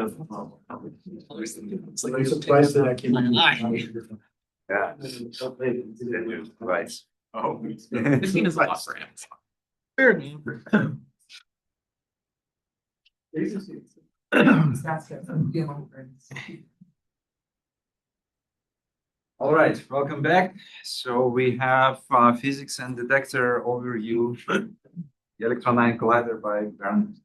It's like I'm surprised that I can. Yeah. Right. Oh. This mean is a lot for Amazon. Fair name. All right, welcome back. So we have physics and detector overview, the electron-ion collider by Bernd.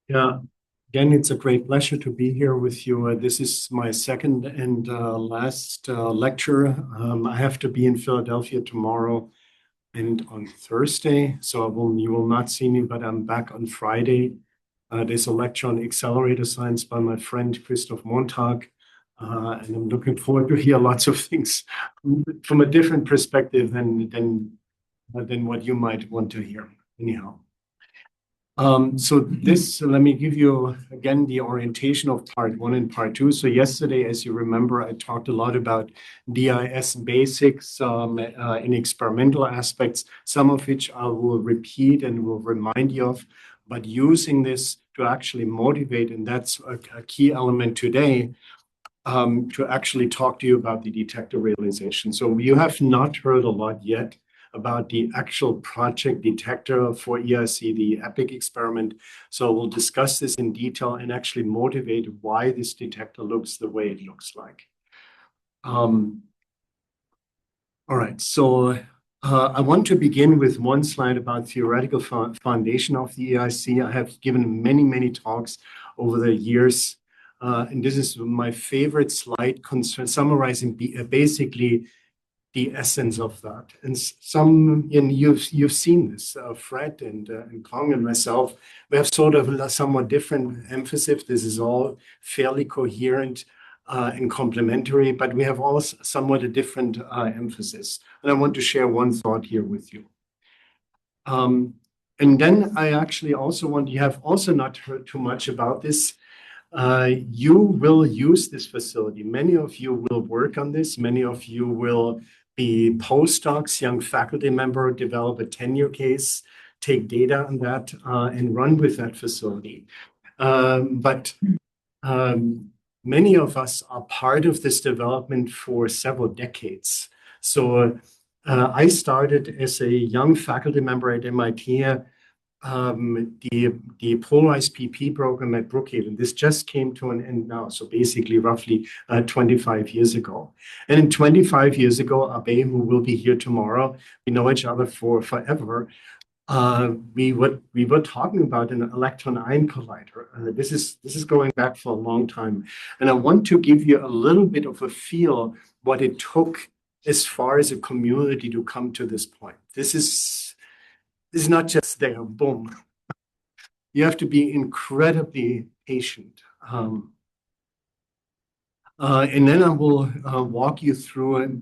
Yeah, again, it's a great pleasure to be here with you. This is my second and last lecture. I have to be in Philadelphia tomorrow and on Thursday, so you will not see me, but I'm back on Friday. There's a lecture on accelerator science by my friend Christoph Montag, and I'm looking forward to hear lots of things from a different perspective than what you might want to hear. Anyhow. Let me give you again the orientation of part one and part two. So yesterday, as you remember, I talked a lot about DIS basics in experimental aspects, some of which I will repeat and will remind you of, but using this to actually motivate, and that's a key element today, to actually talk to you about the detector realization. So you have not heard a lot yet about the actual project detector for EIC, the EPIC experiment. So we'll discuss this in detail and actually motivate why this detector looks the way it looks like. All right, so I want to begin with one slide about theoretical foundation of the EIC. I have given many, many talks over the years, and this is my favorite slide summarizing basically the essence of that. And you've seen this, Fred and Kong and myself, we have sort of a somewhat different emphasis. This is all fairly coherent and complementary, but we have all somewhat a different emphasis. And I want to share one thought here with you. And then I actually also you have also not heard too much about this. You will use this facility. Many of you will work on this. Many of you will be postdocs, young faculty member, develop a tenure case, take data on that, and run with that facility. But many of us are part of this development for several decades. So I started as a young faculty member at MIT, the polarized PP program at Brookhaven. This just came to an end now, so basically roughly 25 years ago. And in 25 years ago, Abe, who will be here tomorrow, we know each other for forever. We were talking about an electron-ion collider. This is going back for a long time, and I want to give you a little bit of a feel what it took as far as a community to come to this point. This is not just there, boom. You have to be incredibly patient. And then I will walk you through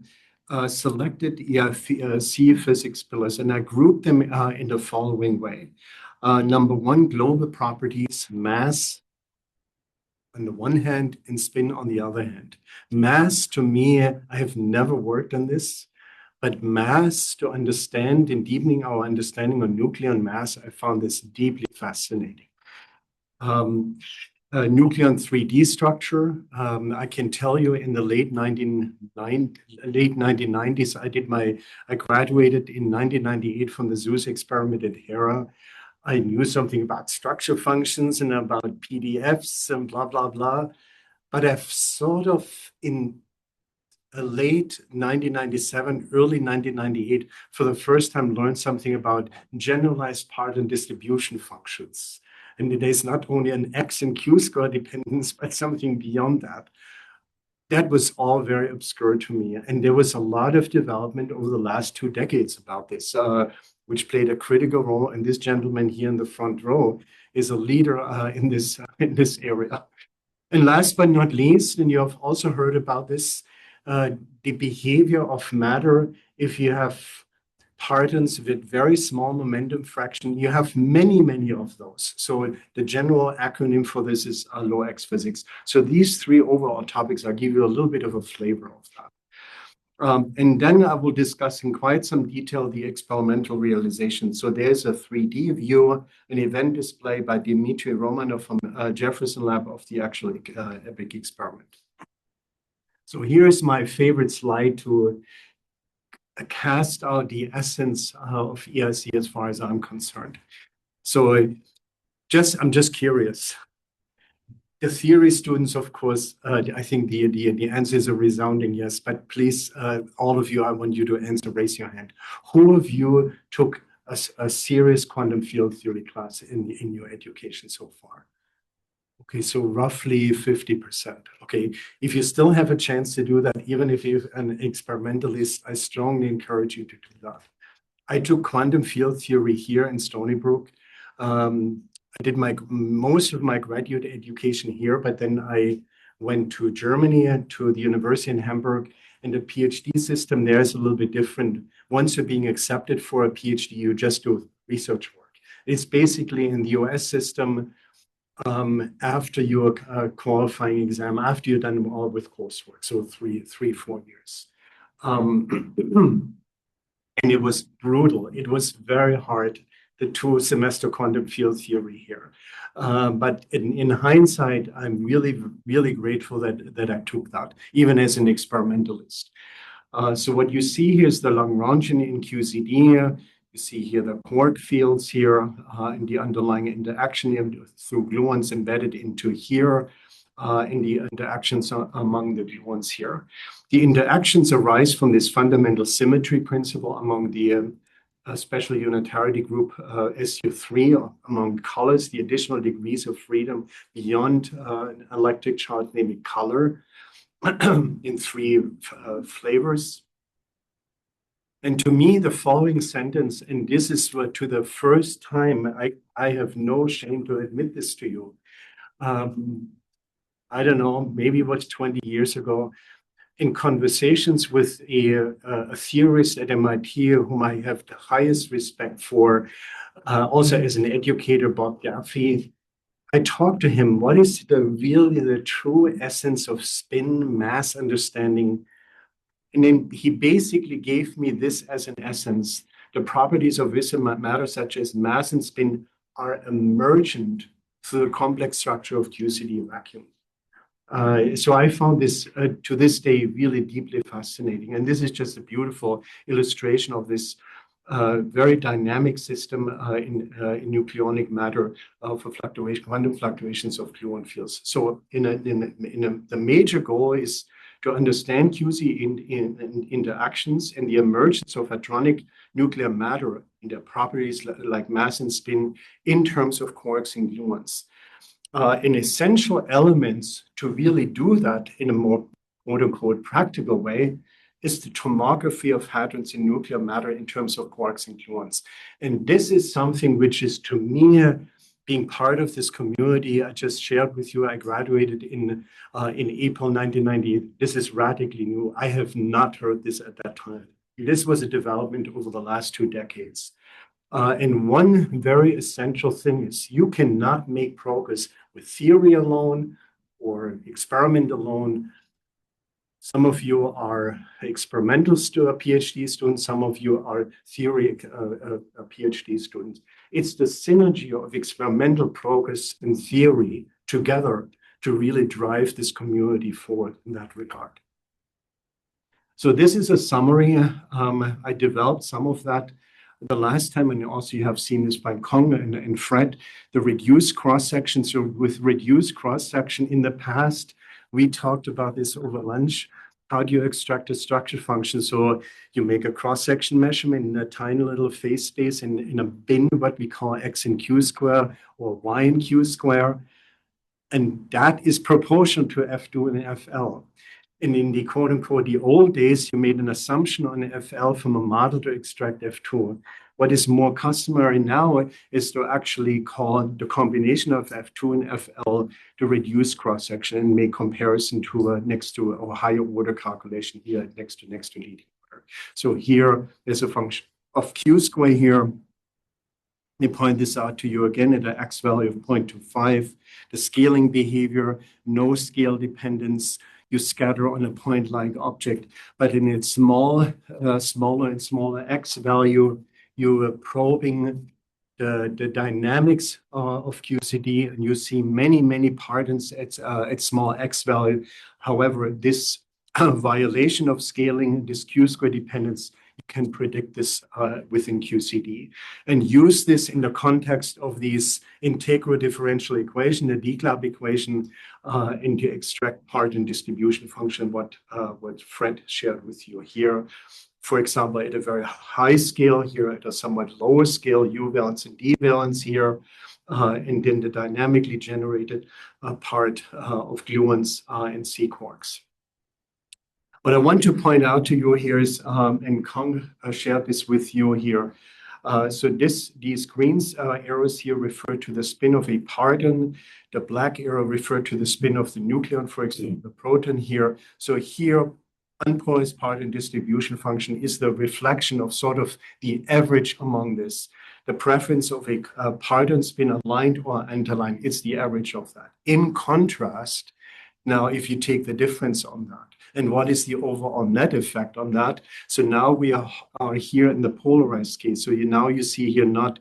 selected EIC physics pillars, and I group them in the following way. Number one, global properties, mass on the one hand and spin on the other hand. Mass, to me, I have never worked on this. But mass, to understand and deepening our understanding on nucleon mass, I found this deeply fascinating. Nucleon 3D structure, I can tell you in the late 1990s, I graduated in 1998 from the Zeus experiment at Hera. I knew something about structure functions and about PDFs and blah, blah, blah. But I've sort of in late 1997, early 1998, for the first time learned something about generalized part and distribution functions. And there's not only an X and Q square dependence, but something beyond that. That was all very obscure to me. And there was a lot of development over the last 2 decades about this, which played a critical role. And this gentleman here in the front row is a leader in this area. And last but not least, and you have also heard about this, the behavior of matter. If you have partons with very small momentum fraction, you have many, many of those. So the general acronym for this is low X physics. So these 3 overall topics, I'll give you a little bit of a flavor of that. And then I will discuss in quite some detail the experimental realization. So there's a 3D view, an event display by Dmitry Romanov from Jefferson Lab of the actual EPIC experiment. So here's my favorite slide to cast out the essence of EIC as far as I'm concerned. So I'm just curious. The theory students, of course, I think the answer is a resounding yes, but please, all of you, I want you to answer, raise your hand. Who of you took a serious quantum field theory class in your education so far? Okay, so roughly 50%. Okay, if you still have a chance to do that, even if you're an experimentalist, I strongly encourage you to do that. I took quantum field theory here in Stony Brook. I did most of my graduate education here, but then I went to Germany and to the university in Hamburg, and the PhD system there is a little bit different. Once you're being accepted for a PhD, you just do research work. It's basically in the US system, after your qualifying exam, after you're done all with coursework, so 4 years. And it was brutal. It was very hard, the 2-semester quantum field theory here. But in hindsight, I'm really, really grateful that I took that, even as an experimentalist. So what you see here is the Lagrangian in QCD. You see here the quark fields here in the underlying interaction through gluons embedded into here in the interactions among the gluons here. The interactions arise from this fundamental symmetry principle among the special unitarity group SU3 among colors, the additional degrees of freedom beyond an electric charge, namely color, in 3 flavors. And to me, the following sentence, and this is to the first time, I have no shame to admit this to you. I don't know, maybe it was 20 years ago, in conversations with a theorist at MIT, whom I have the highest respect for, also as an educator, Bob Gaffey, I talked to him, what is really the true essence of spin mass understanding? And then he basically gave me this as an essence. The properties of visible matter, such as mass and spin, are emergent through the complex structure of QCD vacuum. So I found this, to this day, really deeply fascinating. And this is just a beautiful illustration of this very dynamic system in nucleonic matter for quantum fluctuations of gluon fields. So the major goal is to understand QC in interactions and the emergence of hadronic nuclear matter in their properties like mass and spin in terms of quarks and gluons. An essential element to really do that in a more quote-unquote practical way is the tomography of hadrons in nuclear matter in terms of quarks and gluons. And this is something which is, to me, being part of this community I just shared with you. I graduated in April 1990. This is radically new. I have not heard this at that time. This was a development over the last 2 decades. And one very essential thing is you cannot make progress with theory alone or experiment alone. Some of you are experimental PhD students. Some of you are theory PhD students. It's the synergy of experimental progress and theory together to really drive this community forward in that regard. So this is a summary. I developed some of that the last time, and also you have seen this by Kong and Fred, the reduced cross-section. So with reduced cross-section in the past, we talked about this over lunch. How do you extract a structure function? So you make a cross-section measurement in a tiny little phase space in a bin, what we call x in q square or y in q square. And that is proportional to F2 and FL. And in the quote-unquote the old days, you made an assumption on FL from a model to extract F2. What is more customary now is to actually call the combination of F2 and FL to reduce cross-section and make comparison to next to a higher order calculation here next to leading order. So here there's a function of Q square here. Let me point this out to you again at an X value of 0.25. The scaling behavior, no scale dependence. you scatter on a point-like object. But in its smaller and smaller x value, you are probing the dynamics of QCD, and you see many partons at small x value. However, this violation of scaling, this Q-square dependence, you can predict this within QCD and use this in the context of these integral differential equation, the D-club equation, and to extract parton distribution function, what Fred shared with you here. For example, at a very high scale here, at a somewhat lower scale, U valence and D valence here, and then the dynamically generated part of gluons and C quarks. What I want to point out to you here is, and Kong shared this with you here. So these green arrows here refer to the spin of a parton. The black arrow refer to the spin of the nucleon, for example, the proton here. So here, unpolarized parton distribution function is the reflection of sort of the average among this. The preference of a parton spin aligned or anti-aligned, it's the average of that. In contrast, now if you take the difference on that, and what is the overall net effect on that? So now we are here in the polarized case. So you see here not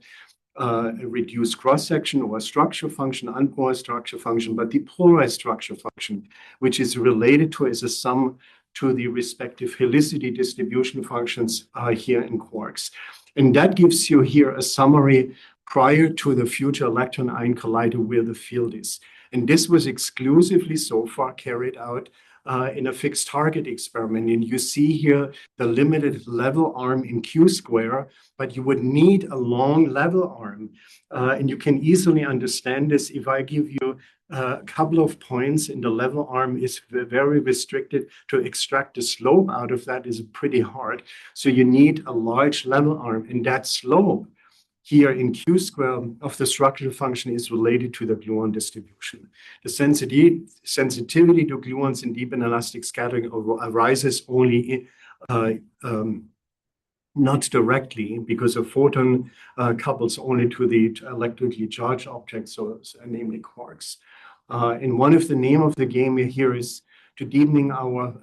a reduced cross-section or a structure function, unpolarized structure function, but the polarized structure function, which is related to as a sum to the respective helicity distribution functions here in quarks. And that gives you here a summary prior to the future electron-ion collider where the field is. And this was exclusively so far carried out in a fixed target experiment. And you see here the limited level arm in Q square, but you would need a long level arm. And you can easily understand this if I give you a couple of points and the level arm is very restricted. To extract the slope out of that is pretty hard. So you need a large level arm, and that slope here in Q square of the structural function is related to the gluon distribution. The sensitivity to gluons in deep and elastic scattering arises only not directly, because a photon couples only to the electrically charged objects, so namely quarks. And one of the name of the game here is to deepening our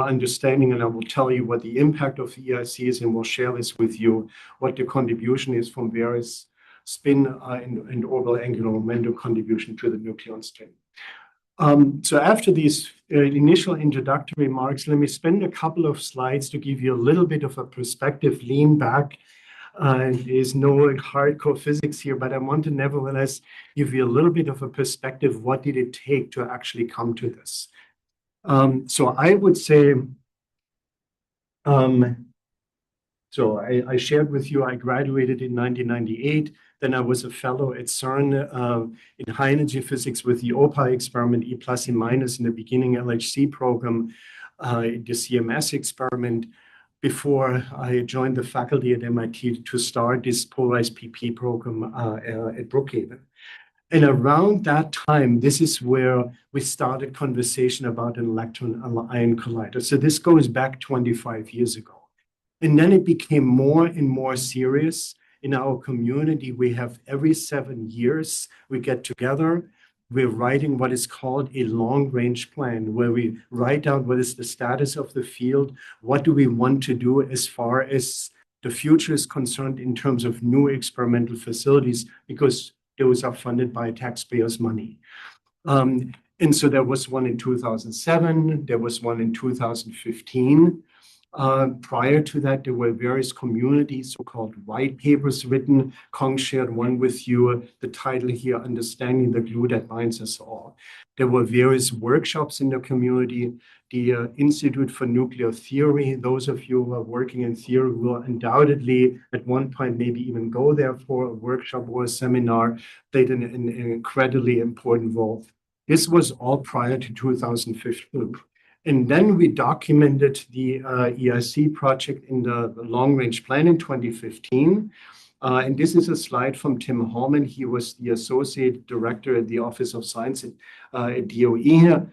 understanding, and I will tell you what the impact of EIC is, and we'll share this with you, what the contribution is from various spin and orbital angular momentum contribution to the nucleon string. So after these initial introductory remarks, let me spend a couple of slides to give you a little bit of a perspective, lean back. There's no hardcore physics here, but I want to nevertheless give you a little bit of a perspective. What did it take to actually come to this? So I would say, I shared with you, I graduated in 1998. Then I was a fellow at CERN in high energy physics with the OPI experiment, E plus E minus in the beginning LHC program, the CMS experiment, before I joined the faculty at MIT to start this polarized PP program at Brookhaven. And around that time, this is where we started conversation about an electron-ion collider. So this goes back 25 years ago. And then it became more and more serious. In our community, we have every 7 years, we get together. We're writing what is called a long-range plan, where we write down what is the status of the field, what do we want to do as far as the future is concerned in terms of new experimental facilities, because those are funded by taxpayers' money. And so there was one in 2007, there was one in 2015. Prior to that, there were various communities, so-called white papers written. Kong shared one with you, the title here, Understanding the Glue That Binds Us All. There were various workshops in the community. The Institute for Nuclear Theory, those of you who are working in theory will undoubtedly at one point maybe even go there for a workshop or a seminar, played an incredibly important role. This was all prior to 2015. And then we documented the EIC project in the long-range plan in 2015. And this is a slide from Tim Hallman. He was the associate director at the Office of Science at DOE.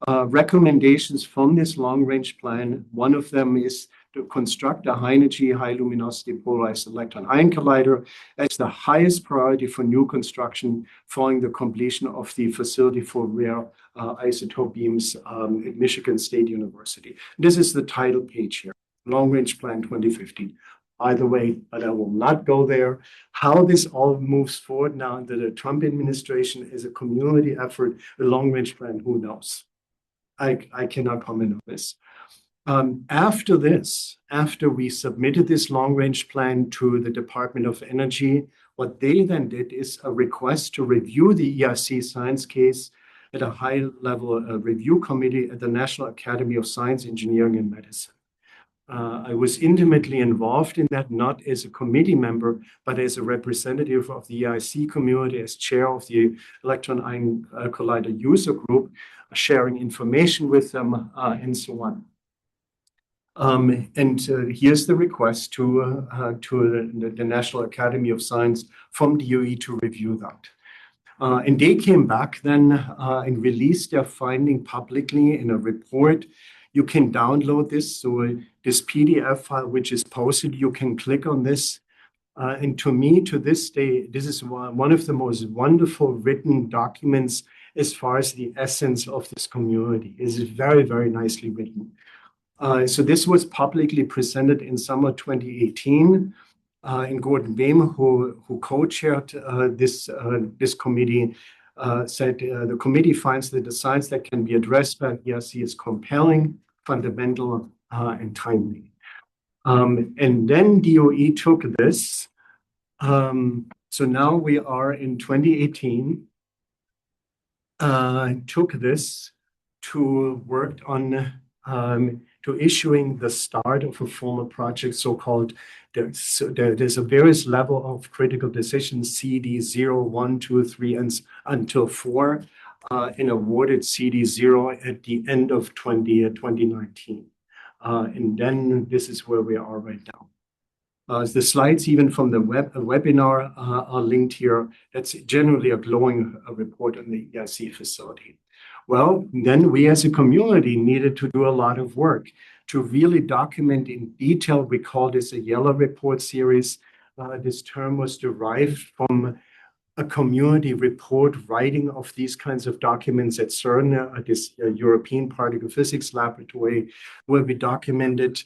Recommendations from this long-range plan, one of them is to construct a high-energy, high-luminosity polarized electron-ion collider as the highest priority for new construction following the completion of the facility for rare isotope beams at Michigan State University. This is the title page here, Long Range Plan 2015. By the way, but I will not go there. How this all moves forward now under the Trump administration is a community effort, a long-range plan, who knows? I cannot comment on this. After we submitted this long-range plan to the Department of Energy, what they then did is a request to review the EIC science case at a high-level review committee at the National Academy of Science, Engineering, and Medicine. I was intimately involved in that, not as a committee member, but as a representative of the EIC community, as chair of the Electron-Ion Collider user group, sharing information with them, and so on. Here's the request to the National Academy of Science from DOE to review that. And they came back then and released their finding publicly in a report. You can download this. So this PDF file, which is posted, you can click on this. And to me, to this day, this is one of the most wonderful written documents as far as the essence of this community. It is very, very nicely written. So this was publicly presented in summer 2018. And Gordon Boehm, who co-chaired this committee, said the committee finds that the science that can be addressed by EIC is compelling, fundamental, and timely. And then DOE took this. So now we are in 2018. Took this to work on to issuing the start of a formal project, so-called. There's a various level of critical decisions, CD 0, 1, 2, 3, and until 4, and awarded CD 0 at the end of 2019. And then this is where we are right now. The slides, even from the webinar, are linked here. That's generally a glowing report on the EIC facility. Well, then we as a community needed to do a lot of work to really document in detail. We call this a yellow report series. This term was derived from a community report writing of these kinds of documents at CERN, this European Particle Physics Laboratory, where we documented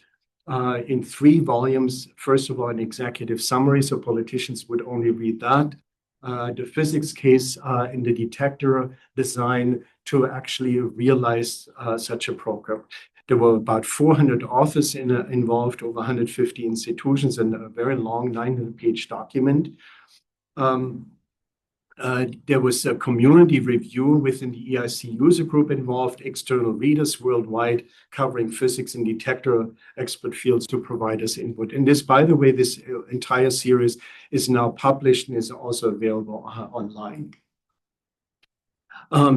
in 3 volumes. First of all, an executive summary, so politicians would only read that. The physics case in the detector design to actually realize such a program. There were about 400 authors involved, over 150 institutions, and a very long 900-page document. There was a community review within the EIC user group involved, external readers worldwide covering physics and detector expert fields to provide us input. And this, by the way, this entire series is now published and is also available online.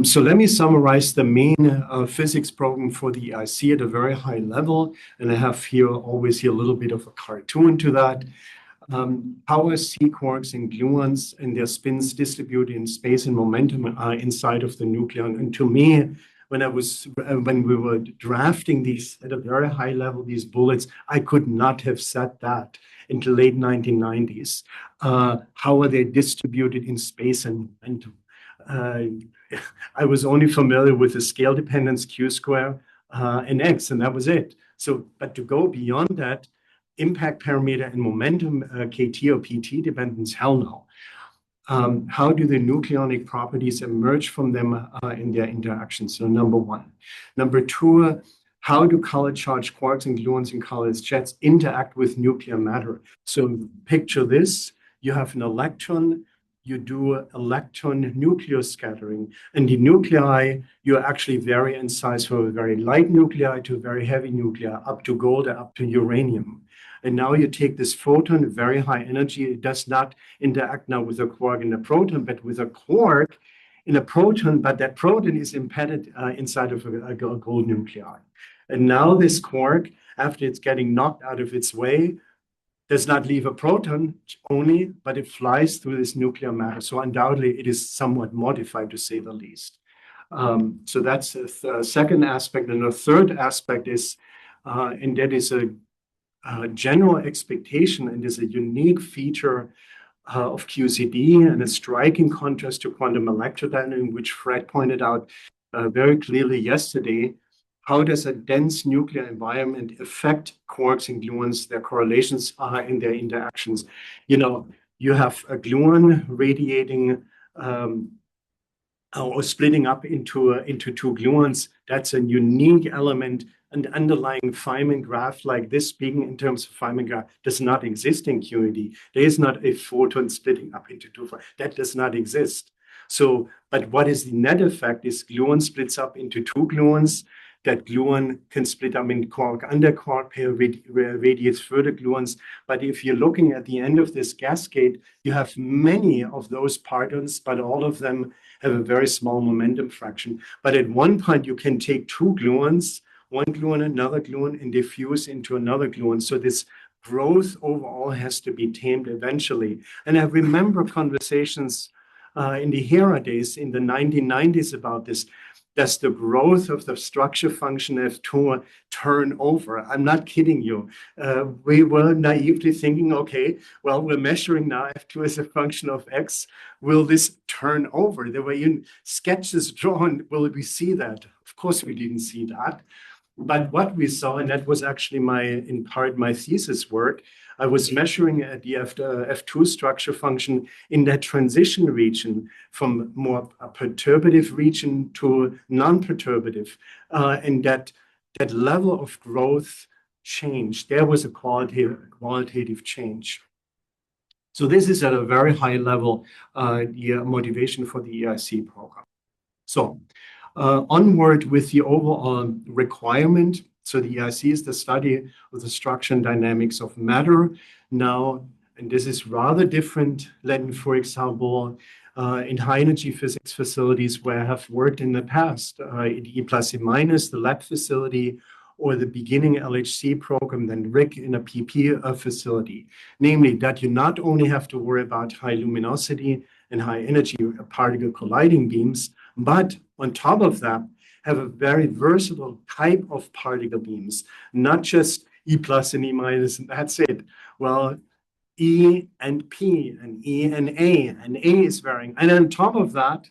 So let me summarize the main physics program for the EIC at a very high level. And I have here always a little bit of a cartoon to that. How are C quarks and gluons and their spins distributed in space and momentum inside of the nucleon? And to me, when we were drafting these at a very high level, these bullets, I could not have said that in the late 1990s. How are they distributed in space and momentum? I was only familiar with the scale dependence Q square and X, and that was it. So, but to go beyond that, impact parameter and momentum KT or PT dependence, hell no. How do the nucleonic properties emerge from them in their interactions? So number 1. Number 2, how do color charged quarks and gluons and colorless jets interact with nuclear matter? So picture this, you have an electron, you do electron nuclear scattering, and the nuclei, you actually vary in size from a very light nuclei to very heavy nuclei, up to gold, up to uranium. And now you take this photon, very high energy. It does not interact now with a quark and a proton, but with a quark in a proton, but that proton is embedded inside of a gold nuclei. And now this quark, after it's getting knocked out of its way, does not leave a proton only, but it flies through this nuclear matter. So undoubtedly, it is somewhat modified, to say the least. So that's the second aspect. And the third aspect is, and that is a general expectation and is a unique feature of QCD and a striking contrast to quantum electrodynamics, which Fred pointed out very clearly yesterday. How does a dense nuclear environment affect quarks and gluons, their correlations in their interactions? You have a gluon radiating or splitting up into two gluons. That's a unique element. An underlying Feynman graph like this, speaking in terms of Feynman graph, does not exist in QED. There is not a photon splitting up into two. That does not exist. But what is the net effect is gluon splits up into two gluons. That gluon can split up in quark under quark pair, radiates further gluons. But if you're looking at the end of this cascade, you have many of those partons, but all of them have a very small momentum fraction. But at one point, you can take two gluons, one gluon, another gluon, and diffuse into another gluon. So this growth overall has to be tamed eventually. And I remember conversations in the Hera days in the 1990s about this. Does the growth of the structure function F2 turn over? I'm not kidding you. We were naively thinking, okay, well, we're measuring now F2 as a function of X. Will this turn over? There were even sketches drawn. Will we see that? Of course, we didn't see that. But what we saw, and that was actually in part my thesis work, I was measuring at the F2 structure function in that transition region from more a perturbative region to non-perturbative. And that level of growth changed. There was a qualitative change. So this is at a very high level, the motivation for the EIC program. So onward with the overall requirement. So the EIC is the study of the structure and dynamics of matter. Now, and this is rather different than, for example, in high energy physics facilities where I have worked in the past, at E+, the lab facility, or the beginning LHC program, then RIC in a PP facility. Namely, that you not only have to worry about high luminosity and high energy particle colliding beams, but on top of that, have a very versatile type of particle beams, not just E+ and E-, and that's it. Well, E and P and E and A is varying. And on top of that,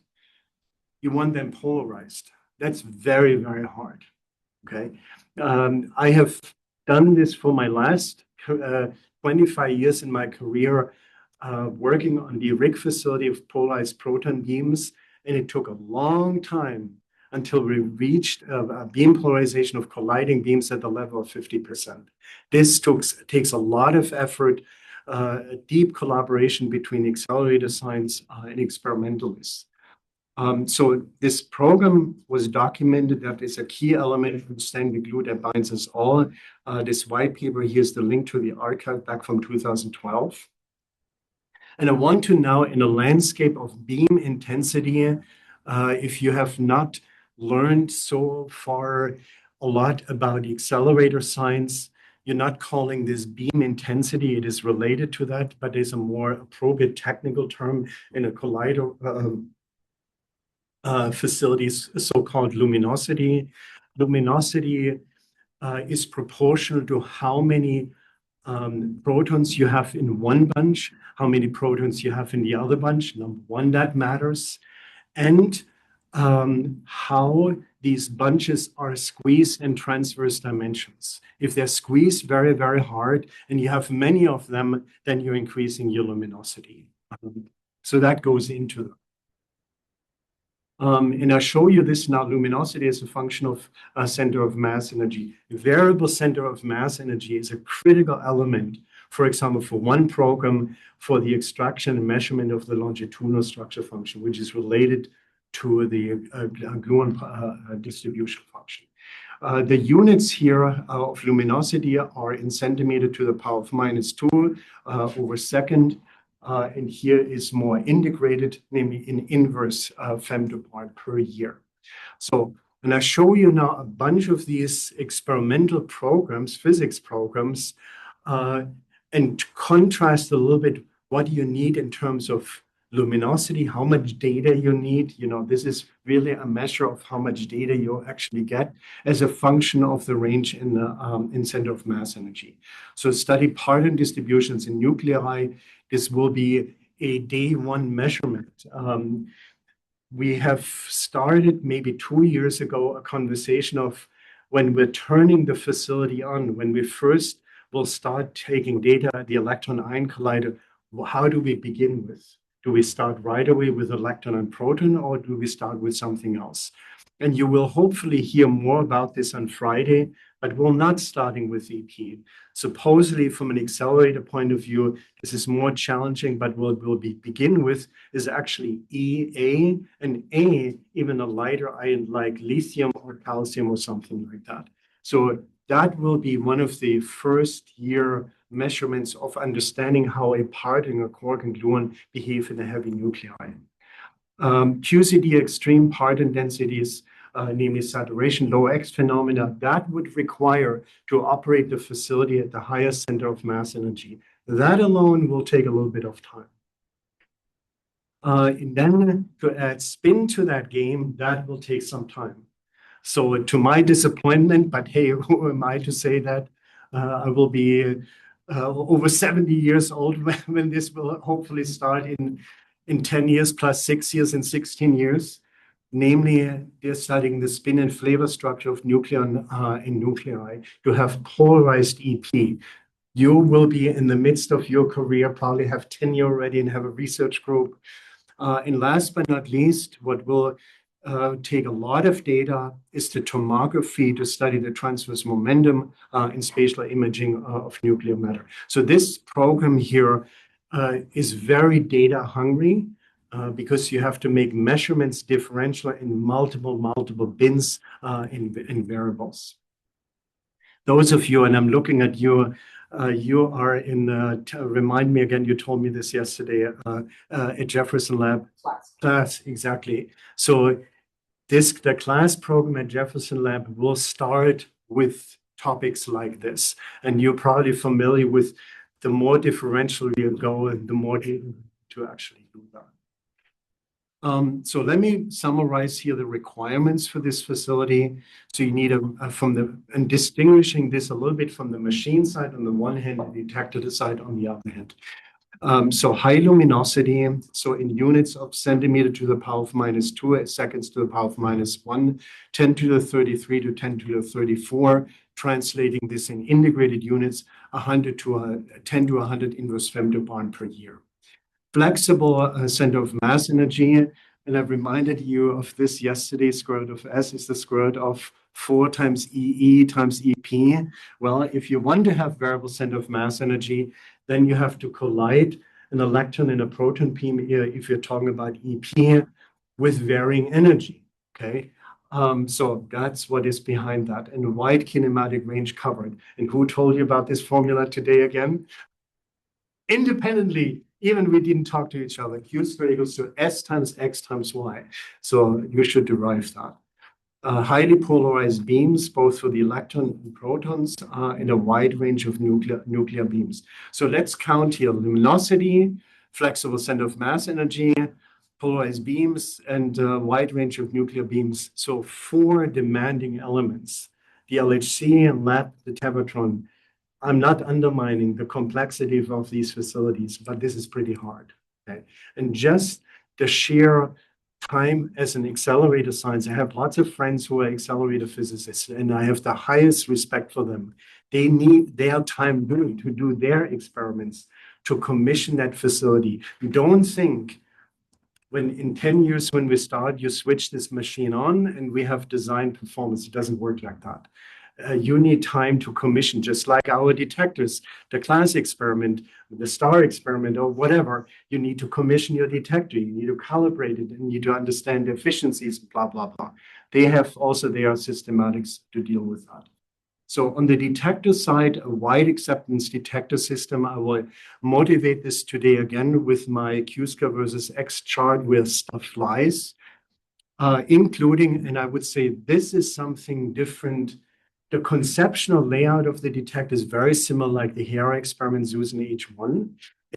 you want them polarized. That's very, very hard, okay? I have done this for my last 25 years in my career, working on the RIC facility of polarized proton beams, and it took a long time until we reached a beam polarization of colliding beams at the level of 50%. This takes a lot of effort, a deep collaboration between accelerator science and experimentalists. So this program was documented. That is a key element of understanding the glue that binds us all. This white paper, here's the link to the archive back from 2012. And I want to now, in a landscape of beam intensity, if you have not learned so far a lot about accelerator science, you're not calling this beam intensity. It is related to that, but there's a more appropriate technical term in a collider facilities, so-called luminosity. Luminosity is proportional to how many protons you have in one bunch, how many protons you have in the other bunch. Number one, that matters. And how these bunches are squeezed in transverse dimensions. If they're squeezed very, very hard and you have many of them, then you're increasing your luminosity. So that goes into them. And I'll show you this now. Luminosity is a function of center of mass energy. Variable center of mass energy is a critical element, for example, for one program for the extraction and measurement of the longitudinal structure function, which is related to the gluon distribution function. The units here of luminosity are in centimeter to the power of -2 over second. And here is more integrated, namely in inverse femtopart per year. So, and I show you now a bunch of these experimental programs, physics programs, and to contrast a little bit what you need in terms of luminosity, how much data you need. This is really a measure of how much data you actually get as a function of the range in center of mass energy. So study parton distributions in nuclei. This will be a day one measurement. We have started maybe 2 years ago a conversation of when we're turning the facility on, when we first will start taking data at the electron-ion collider, how do we begin with? Do we start right away with electron and proton, or do we start with something else? And you will hopefully hear more about this on Friday, but we're not starting with EP. Supposedly, from an accelerator point of view, this is more challenging, but what we'll begin with is actually EA and A, even a lighter ion like lithium or calcium or something like that. So that will be one of the first year measurements of understanding how a parton, a quark and gluon behave in a heavy nuclei. QCD extreme parton densities, namely saturation, low X phenomena, that would require to operate the facility at the highest center of mass energy. That alone will take a little bit of time. And then to add spin to that game, that will take some time. So to my disappointment, but hey, who am I to say that? I will be over 70 years old when this will hopefully start in 10 years plus 6 years and 16 years. Namely, they're studying the spin and flavor structure of nucleon in nuclei to have polarized EP. You will be in the midst of your career, probably have tenure already and have a research group. And last but not least, what will take a lot of data is the tomography to study the transverse momentum in spatial imaging of nuclear matter. So this program here is very data hungry because you have to make measurements differential in multiple bins in variables. Those of you, and I'm looking at you, you are in, remind me again, you told me this yesterday at Jefferson Lab. Class, exactly. So the class program at Jefferson Lab will start with topics like this. And you're probably familiar with the more differential you go, and the more to actually do that. So let me summarize here the requirements for this facility. So you need and distinguishing this a little bit from the machine side on the one hand, and the detector side on the other hand. So high luminosity, so in units of centimeter to the power of -2, seconds to the power of -1, 10 to the 33 to 10 to the 34, translating this in integrated units, 10 to 100 inverse femtobarn per year. Flexible center of mass energy, and I've reminded you of this yesterday, square root of S is the square root of 4 times EE times EP. Well, if you want to have variable center of mass energy, then you have to collide an electron and a proton beam here, if you're talking about EP, with varying energy, okay? So that's what is behind that, and a wide kinematic range covered. And who told you about this formula today again? Independently, even we didn't talk to each other. Q squared equals to S times X times Y. So you should derive that. Highly polarized beams, both for the electron and protons, in a wide range of nuclear beams. So let's count here: luminosity, flexible center of mass energy, polarized beams, and a wide range of nuclear beams. So 4 demanding elements: the LHC and LAP, the Tevatron. I'm not undermining the complexity of these facilities, but this is pretty hard. Okay, and just the sheer time as an accelerator science, I have lots of friends who are accelerator physicists, and I have the highest respect for them. They need their time to do their experiments, to commission that facility. Don't think when in 10 years when we start, you switch this machine on and we have design performance. It doesn't work like that. You need time to commission, just like our detectors, the class experiment, the star experiment, or whatever. You need to commission your detector. You need to calibrate it, and you need to understand the efficiencies, blah, blah, blah. They have also their systematics to deal with that. So on the detector side, a wide acceptance detector system, I will motivate this today again with my Q-square versus X chart where stuff flies, including, and I would say this is something different. The conceptual layout of the detector is very similar like the Hera experiment, Zeus and H1.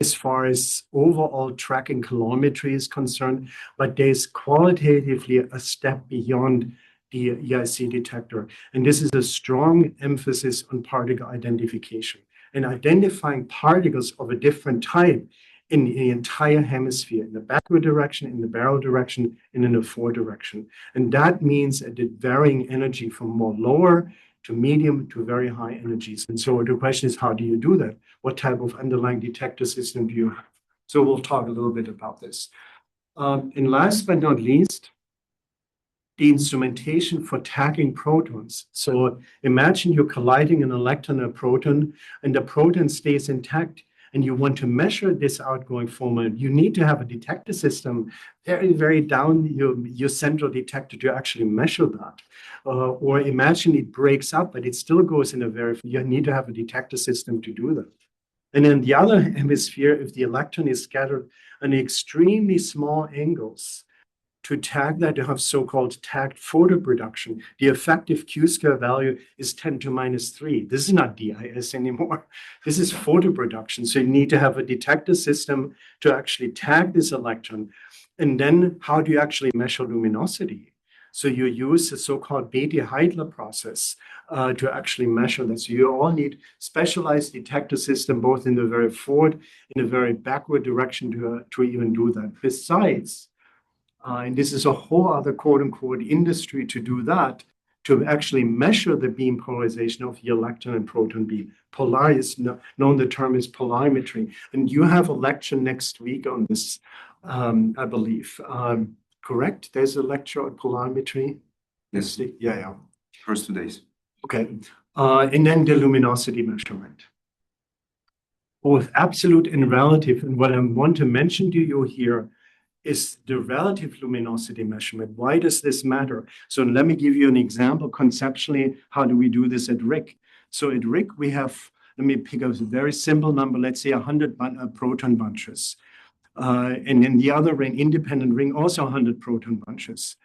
as far as overall tracking calorimetry is concerned, but there's qualitatively a step beyond the EIC detector. And this is a strong emphasis on particle identification and identifying particles of a different type in the entire hemisphere, in the backward direction, in the barrel direction, and in the forward direction. And that means at the varying energy from more lower to medium to very high energies. And so the question is, how do you do that? What type of underlying detector system do you have? So we'll talk a little bit about this. And last but not least, the instrumentation for tagging protons. So imagine you're colliding an electron and a proton, and the proton stays intact, and you want to measure this outgoing formal. You need to have a detector system very, very down your central detector to actually measure that. Or imagine it breaks up, but it still goes in a very, you need to have a detector system to do that. And in the other hemisphere, if the electron is scattered on extremely small angles, to tag that, you have so-called tagged photoproduction. The effective Q-square value is 10 to minus 3. This is not DIS anymore. This is photoproduction. So you need to have a detector system to actually tag this electron. And then how do you actually measure luminosity? So you use the so-called Bethe-Heitler process to actually measure this. So you all need specialized detector system, both in the very forward, in the very backward direction to even do that. Besides, and this is a whole other quote-unquote industry to do that, to actually measure the beam polarization of the electron and proton beam. Polar is known, the term is polarimetry. And you have a lecture next week on this, I believe. Correct? There's a lecture on polarimetry? Yes. Yeah. First 2 days. Okay. And then the luminosity measurement. Both absolute and relative. And what I want to mention to you here is the relative luminosity measurement. Why does this matter? So let me give you an example conceptually. How do we do this at RIC? So at RIC, we have, let me pick a very simple number, let's say 100 proton bunches. And in the other ring, independent ring, also 100 proton bunches.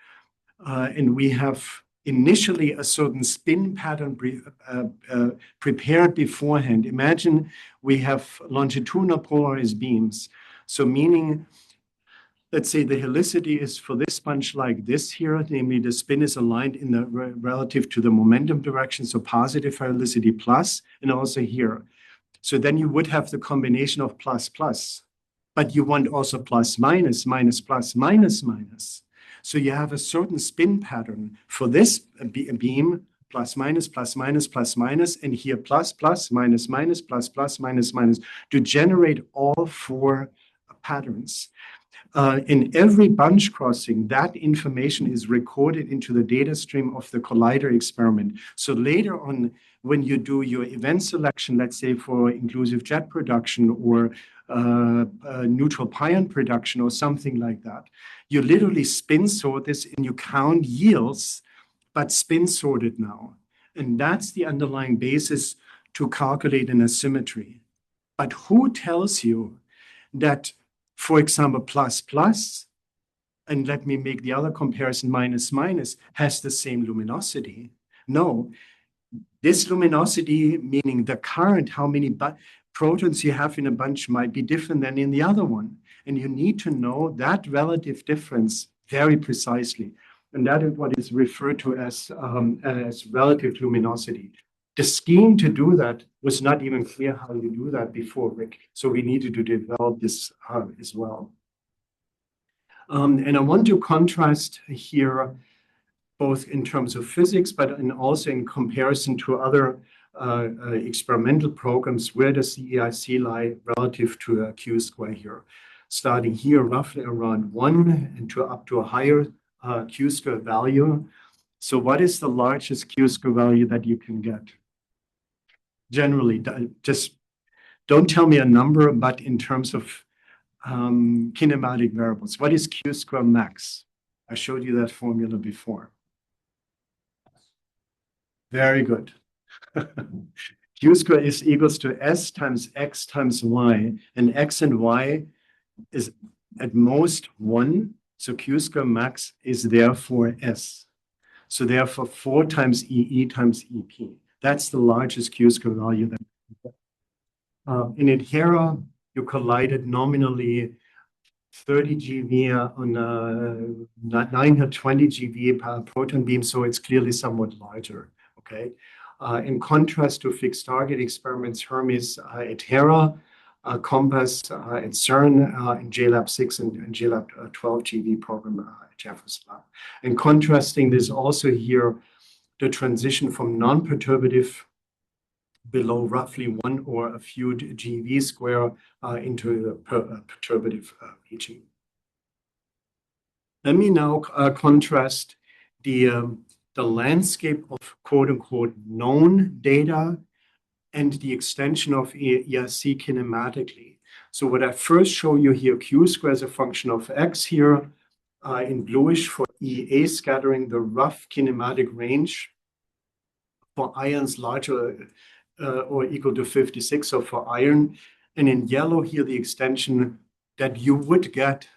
And we have initially a certain spin pattern prepared beforehand. Imagine we have longitudinal polarized beams. So meaning, let's say the helicity is for this bunch like this here, namely the spin is aligned in the relative to the momentum direction, so positive helicity plus, and also here. So then you would have the combination of plus plus, but you want also plus minus, minus plus, minus minus. So you have a certain spin pattern for this beam, plus minus, plus minus, plus minus, and here plus plus, minus minus, plus plus, minus minus, to generate all 4 patterns. In every bunch crossing, that information is recorded into the data stream of the collider experiment. So later on, when you do your event selection, let's say for inclusive jet production or neutral pion production or something like that, you literally spin sort this and you count yields, but spin sort it now. And that's the underlying basis to calculate an asymmetry. But who tells you that, for example, plus plus, and let me make the other comparison, minus minus, has the same luminosity? No. This luminosity, meaning the current, how many protons you have in a bunch, might be different than in the other one. And you need to know that relative difference very precisely. And that is what is referred to as relative luminosity. The scheme to do that was not even clear how you do that before, Rick. So we needed to develop this as well. And I want to contrast here, both in terms of physics, but also in comparison to other experimental programs, where does the EIC lie relative to a Q-square here? Starting here roughly around 1 and up to a higher Q-square value. So what is the largest Q-square value that you can get? Generally, just don't tell me a number, but in terms of kinematic variables, what is Q-square max? I showed you that formula before. Very good. Q-square is equals to S times X times Y, and X and Y is at most 1. So Q-square max is therefore S. So therefore 4 times EE times EP. That's the largest Q-square value that in it here, you collided nominally 30 GeV on a 920 GeV proton beam, so it's clearly somewhat larger. Okay. In contrast to fixed target experiments, Hermes at Hera, Compass at CERN, and JLab 6 and JLab 12 GeV program at Jefferson Lab. And contrasting this also here, the transition from non-perturbative below roughly 1 or a few GeV square into the perturbative region. Let me now contrast the landscape of quote-unquote known data and the extension of ERC kinematically. So what I first show you here, Q square is a function of X here in bluish for EA scattering, the rough kinematic range for ions larger or equal to 56, so for iron. And in yellow here, the extension that you would get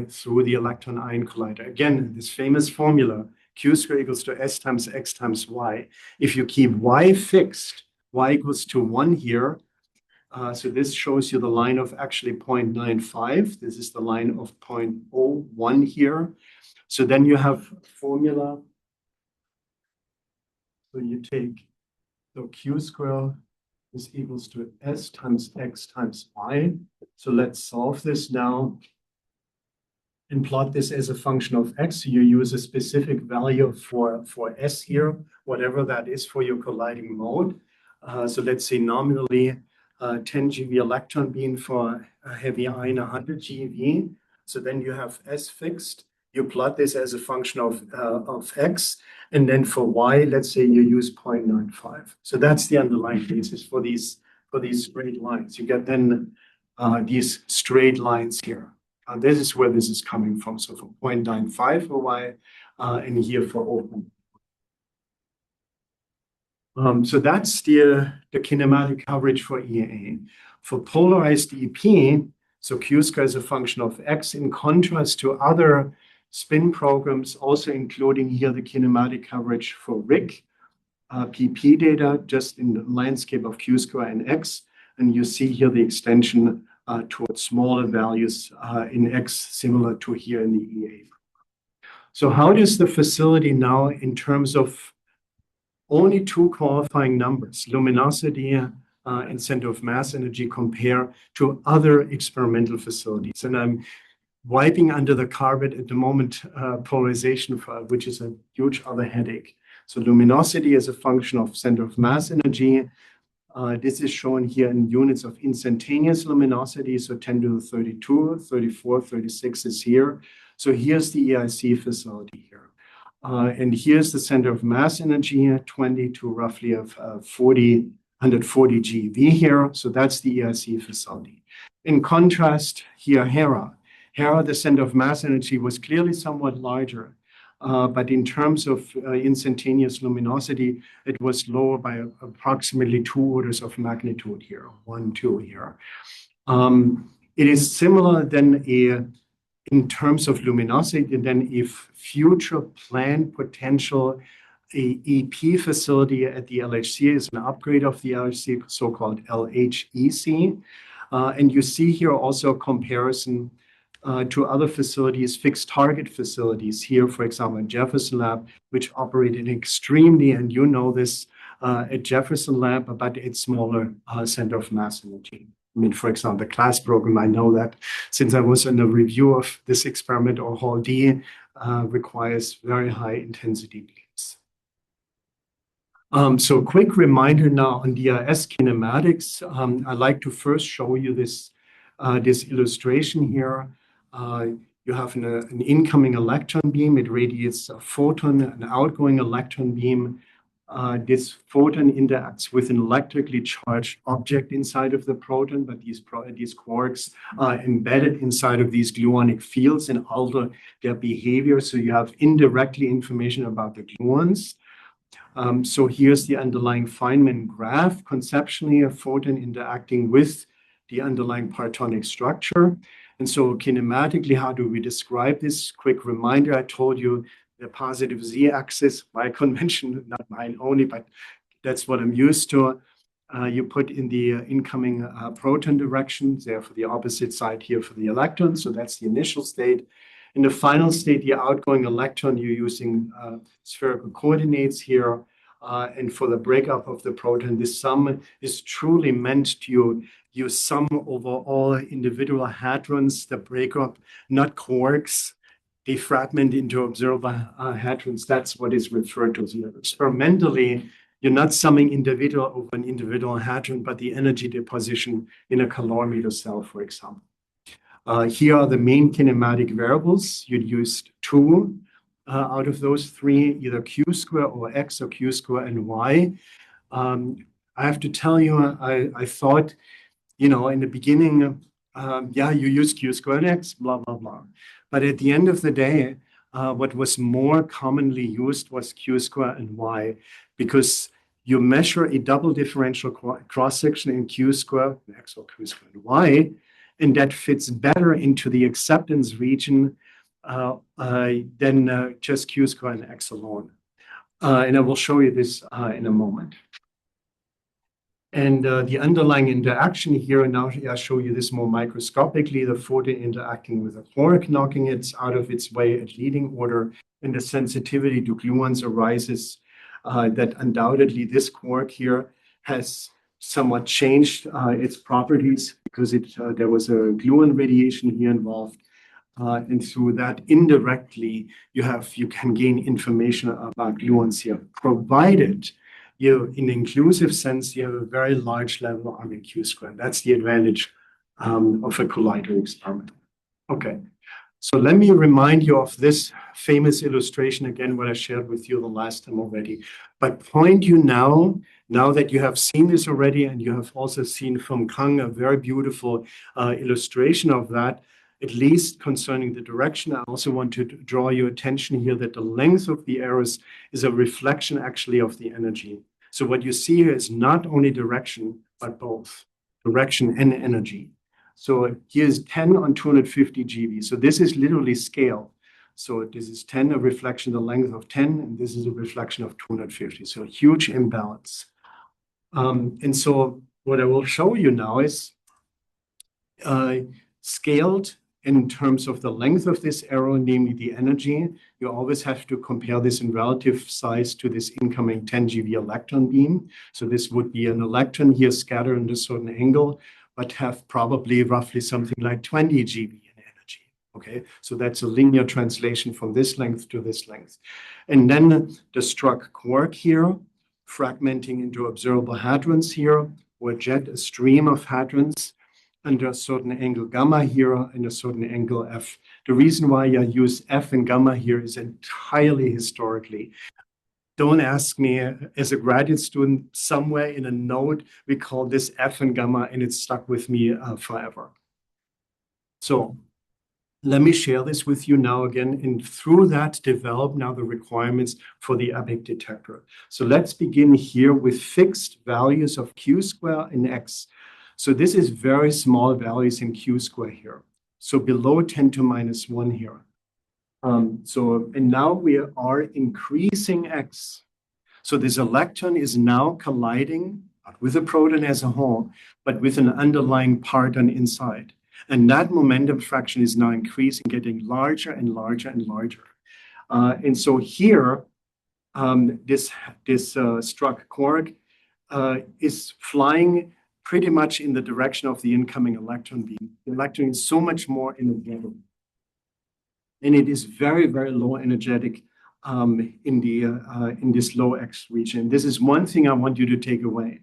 through the electron-ion collider. Again, this famous formula, Q square equals to S times X times Y. If you keep Y fixed, Y equals to 1 here. So this shows you the line of actually 0.95. This is the line of 0.01 here. So then you have a formula. So you take the Q square is equals to S times X times Y. So let's solve this now and plot this as a function of X. So you use a specific value for S here, whatever that is for your colliding mode. So let's say nominally 10 GeV electron beam for a heavy ion, 100 GeV. So then you have S fixed. You plot this as a function of X. And then for Y, let's say you use 0.95. So that's the underlying basis for these straight lines. You get then these straight lines here. This is where this is coming from. So for 0.95 for Y and here for 0. So that's the kinematic coverage for EA. For polarized EP, so Q square is a function of X in contrast to other spin programs, also including here the kinematic coverage for RIC, PP data, just in the landscape of Q square and X. And you see here the extension towards smaller values in X, similar to here in the EA. So how does the facility now, in terms of only two qualifying numbers, luminosity and center of mass energy, compare to other experimental facilities? And I'm wiping under the carpet at the moment polarization, which is a huge other headache. So luminosity is a function of center of mass energy. This is shown here in units of instantaneous luminosity. So 10 to the 32, 34, 36 is here. So here's the EIC facility here. And here's the center of mass energy, 20 to roughly 140 GeV here. So that's the EIC facility. In contrast, here, Hera. Hera, the center of mass energy was clearly somewhat larger. But in terms of instantaneous luminosity, it was lower by approximately 2 orders of magnitude here, 1, 2 here. It is similar then in terms of luminosity, and then if future planned potential EP facility at the LHC is an upgrade of the LHC, so-called LHEC. And you see here also a comparison to other facilities, fixed target facilities here, for example, in Jefferson Lab, which operated extremely, and you know this, at Jefferson Lab, but it's smaller center of mass energy. I mean, for example, the class program, I know that since I was in a review of this experiment, or Hall D, requires very high intensity beams. So quick reminder now on DIS kinematics. I'd like to first show you this illustration here. You have an incoming electron beam. It radiates a photon, an outgoing electron beam. This photon interacts with an electrically charged object inside of the proton, but these quarks are embedded inside of these gluonic fields and alter their behavior. So you have indirectly information about the gluons. So here's the underlying Feynman graph. Conceptually, a photon interacting with the underlying partonic structure. And so kinematically, how do we describe this? Quick reminder, I told you the positive z-axis, my convention, not mine only, but that's what I'm used to. you put in the incoming proton direction, there for the opposite side here for the electron. So that's the initial state. In the final state, the outgoing electron, you're using spherical coordinates here. And for the breakup of the proton, this sum is truly meant to you sum over all individual hadrons, the breakup, not quarks. They fragment into observable hadrons. That's what is referred to here. Experimentally, you're not summing individual over an individual hadron, but the energy deposition in a calorimeter cell, for example. Here are the main kinematic variables. You used two out of those three, either q square or x or q square and y. I have to tell you, I thought, in the beginning, yeah, you use q squared x, blah, blah, blah. But at the end of the day, what was more commonly used was q square and y, because you measure a double differential cross-section in q square, x or q square and y, and that fits better into the acceptance region than just q square and x alone. And I will show you this in a moment. And the underlying interaction here, and now I show you this more microscopically, the photon interacting with a quark, knocking it out of its way at leading order, and the sensitivity to gluons arises that undoubtedly this quark here has somewhat changed its properties because there was a gluon radiation here involved. And through that, indirectly, you can gain information about gluons here, provided in inclusive sense, you have a very large level of Q squared. That's the advantage of a collider experiment. Okay, so let me remind you of this famous illustration again, what I shared with you the last time already. But point you now that you have seen this already, and you have also seen from Kang a very beautiful illustration of that, at least concerning the direction. I also want to draw your attention here that the length of the arrows is a reflection actually of the energy. So what you see here is not only direction, but both direction and energy. So here's 10 on 250 GeV. So this is literally scale. So this is 10, a reflection, the length of 10, and this is a reflection of 250. So a huge imbalance. And so what I will show you now is scaled in terms of the length of this arrow, namely the energy. You always have to compare this in relative size to this incoming 10 GeV electron beam. So this would be an electron here scattered in a certain angle, but have probably roughly something like 20 GeV in energy. Okay, so that's a linear translation from this length to this length. And then the struck quark here, fragmenting into observable hadrons here, or jet, a stream of hadrons, under a certain angle gamma here and a certain angle f. The reason why I use f and gamma here is entirely historically. Don't ask me, as a graduate student, somewhere in a note, we call this f and gamma, and it's stuck with me forever. So let me share this with you now again, and through that, develop now the requirements for the epic detector. So let's begin here with fixed values of q square and x. So this is very small values in q square here. So below 10 to minus 1 here. And now we are increasing x. So this electron is now colliding, not with a proton as a whole, but with an underlying parton inside. And that momentum fraction is now increasing, getting larger and larger and larger. And so here, this struck quark is flying pretty much in the direction of the incoming electron beam. The electron is so much more energetic. And it is very, very low energetic in this low X region. This is one thing I want you to take away.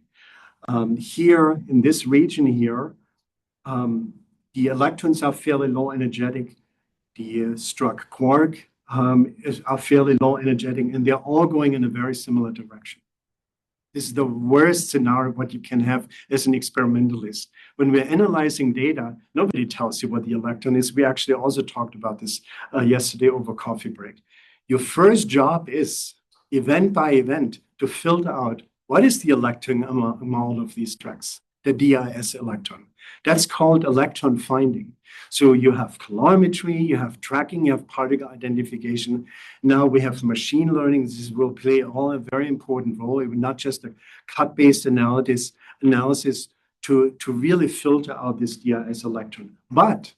Here, in this region here, the electrons are fairly low energetic. The struck quark are fairly low energetic, and they're all going in a very similar direction. This is the worst scenario what you can have as an experimentalist. When we're analyzing data, nobody tells you what the electron is. We actually also talked about this yesterday over coffee break. Your first job is, event by event, to filter out what is the electron among all of these tracks. the DIS electron. That's called electron finding. So you have calorimetry, you have tracking, you have particle identification. Now we have machine learning. This will play all a very important role, not just a cut-based analysis to really filter out this DIS electron. But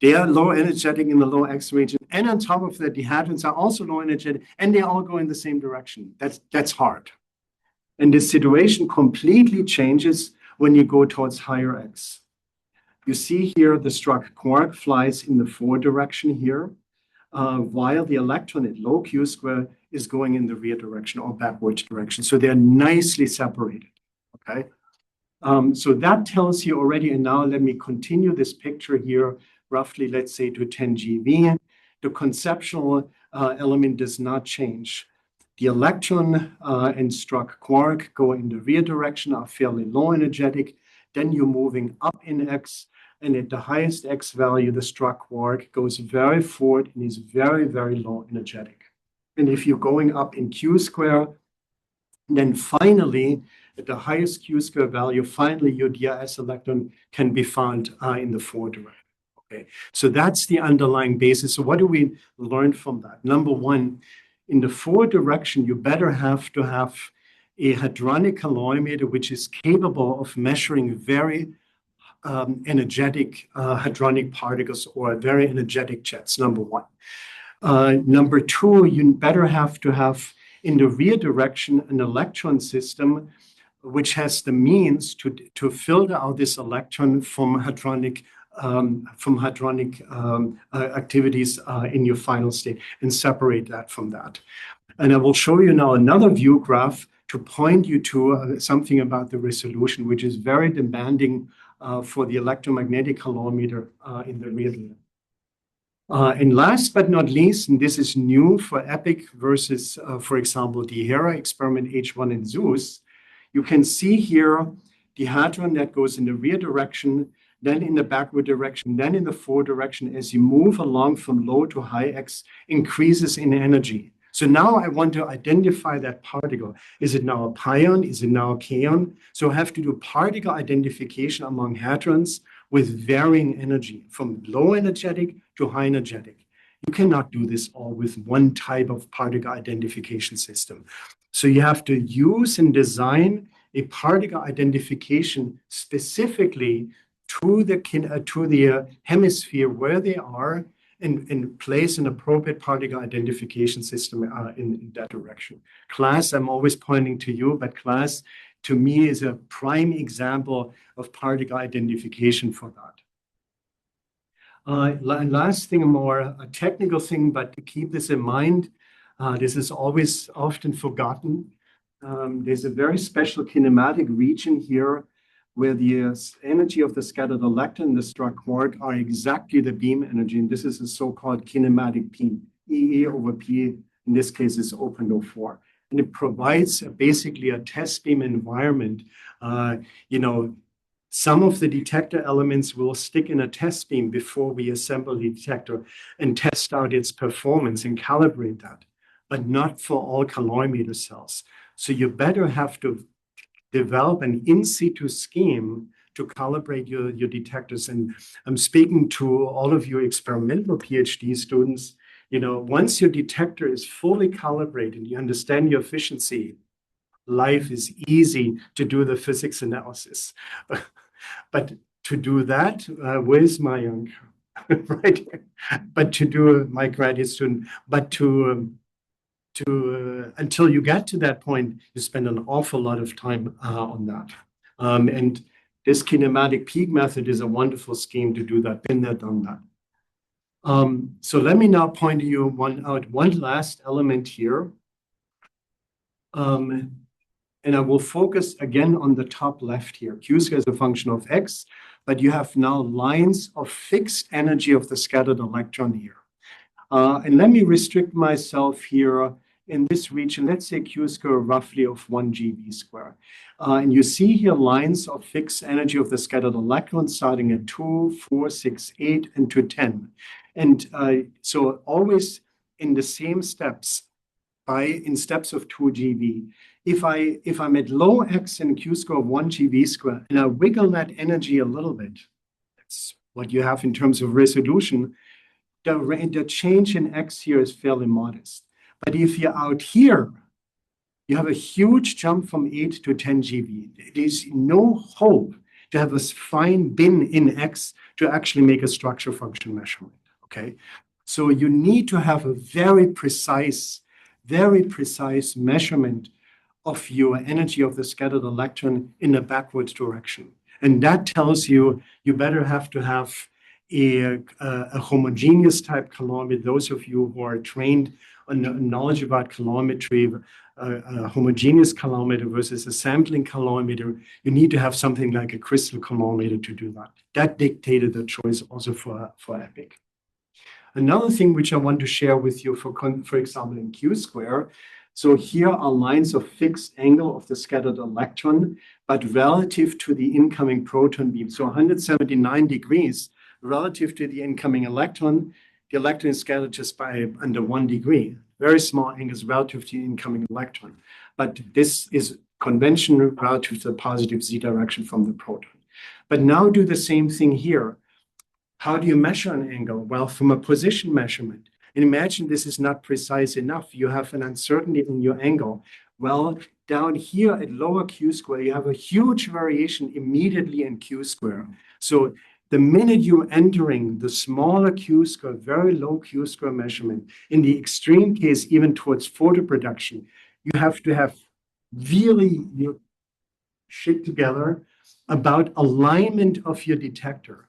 they are low energetic in the low X region. And on top of that, the hadrons are also low energetic, and they all go in the same direction. That's hard. And the situation completely changes when you go towards higher X. You see here the struck quark flies in the forward direction here, while the electron at low Q square is going in the rear direction or backwards direction. So they're nicely separated, okay? So that tells you already, and now let me continue this picture here, roughly, let's say, to 10 GeV. The conceptual element does not change. The electron and struck quark go in the rear direction, are fairly low energetic. Then you're moving up in X, and at the highest X value, the struck quark goes very forward and is very, very low energetic. And if you're going up in Q square, then finally, at the highest Q square value, finally your DIS electron can be found in the forward direction. Okay, so that's the underlying basis. So what do we learn from that? Number one, in the forward direction, you better have to have a hadronic calorimeter which is capable of measuring very energetic hadronic particles or very energetic jets, number one. Number two, you better have to have in the rear direction an electron system which has the means to filter out this electron from hadronic activities in your final state and separate that from that. And I will show you now another view graph to point you to something about the resolution, which is very demanding for the electromagnetic calorimeter in the rear. And last but not least, and this is new for EPIC versus, for example, the HERA experiment H1 and Zeus, you can see here the hadron that goes in the rear direction, then in the backward direction, then in the forward direction as you move along from low to high X increases in energy. So now I want to identify that particle. Is it now a pion? Is it now a kaon? So I have to do particle identification among hadrons with varying energy from low energetic to high energetic. You cannot do this all with one type of particle identification system. So you have to use and design a particle identification specifically to the hemisphere where they are and place an appropriate particle identification system in that direction. Class, I'm always pointing to you, but class to me is a prime example of particle identification for that. Last thing, a more technical thing, but to keep this in mind, this is always often forgotten. There's a very special kinematic region here where the energy of the scattered electron and the struck quark are exactly the beam energy. And this is a so-called kinematic P. EE over P, in this case, is 0.04. And it provides basically a test beam environment. Some of the detector elements will stick in a test beam before we assemble the detector and test out its performance and calibrate that, but not for all calorimeter cells. So you better have to develop an in situ scheme to calibrate your detectors. And I'm speaking to all of you experimental PhD students. Once your detector is fully calibrated, you understand your efficiency, life is easy to do the physics analysis. But to do that, where's my young, right? But to do my graduate student, but until you get to that point, you spend an awful lot of time on that. And this kinematic peak method is a wonderful scheme to do that, been there, done that. So let me now point you one last element here. And I will focus again on the top left here. Q squared is a function of X, but you have now lines of fixed energy of the scattered electron here. And let me restrict myself here in this region. Let's say Q squared roughly of 1 GeV squared. And you see here lines of fixed energy of the scattered electron starting at 2, 4, 6, 8, and to 10. And so always in the same steps, in steps of 2 GeV. If I'm at low x and q square of 1 GeV square, and I wiggle that energy a little bit, that's what you have in terms of resolution, the change in x here is fairly modest. But if you're out here, you have a huge jump from 8 to 10 GeV. There's no hope to have a fine bin in x to actually make a structure function measurement, okay? So you need to have a very precise measurement of your energy of the scattered electron in a backwards direction. And that tells you better have to have a homogeneous type calorimeter. Those of you who are trained on knowledge about calorimetry, a homogeneous calorimeter versus a sampling calorimeter, you need to have something like a crystal calorimeter to do that. That dictated the choice also for EPIC. Another thing which I want to share with you, for example, in Q square, so here are lines of fixed angle of the scattered electron, but relative to the incoming proton beam. So 179 degrees relative to the incoming electron, the electron is scattered just by under 1 degree. Very small angles relative to the incoming electron. But this is conventional relative to the positive z direction from the proton. But now do the same thing here. How do you measure an angle? Well, from a position measurement. And imagine this is not precise enough. You have an uncertainty in your angle. Well, down here at lower q square, you have a huge variation immediately in q square. So the minute you're entering the smaller q square, very low q square measurement, in the extreme case, even towards photo production, you have to have really your shit together about alignment of your detector.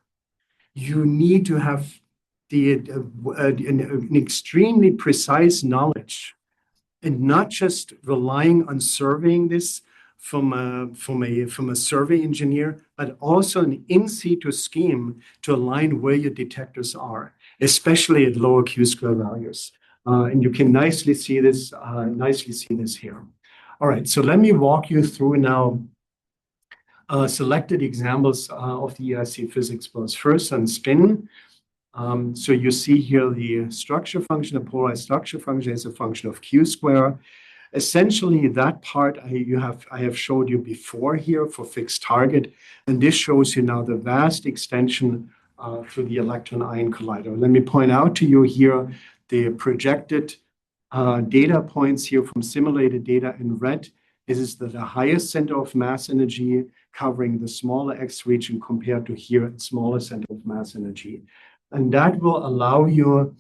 You need to have an extremely precise knowledge and not just relying on surveying this from a survey engineer, but also an in situ scheme to align where your detectors are, especially at lower q square values. And you can nicely see this here. All right, so let me walk you through now selected examples of the EIC physics flows. First on spin. So you see here the structure function, the polarized structure function is a function of q square. Essentially, that part I have showed you before here for fixed target, and this shows you now the vast extension through the electron-ion collider. Let me point out to you here the projected data points here from simulated data in red. This is the highest center of mass energy covering the smaller X region compared to here, smaller center of mass energy. And that will allow you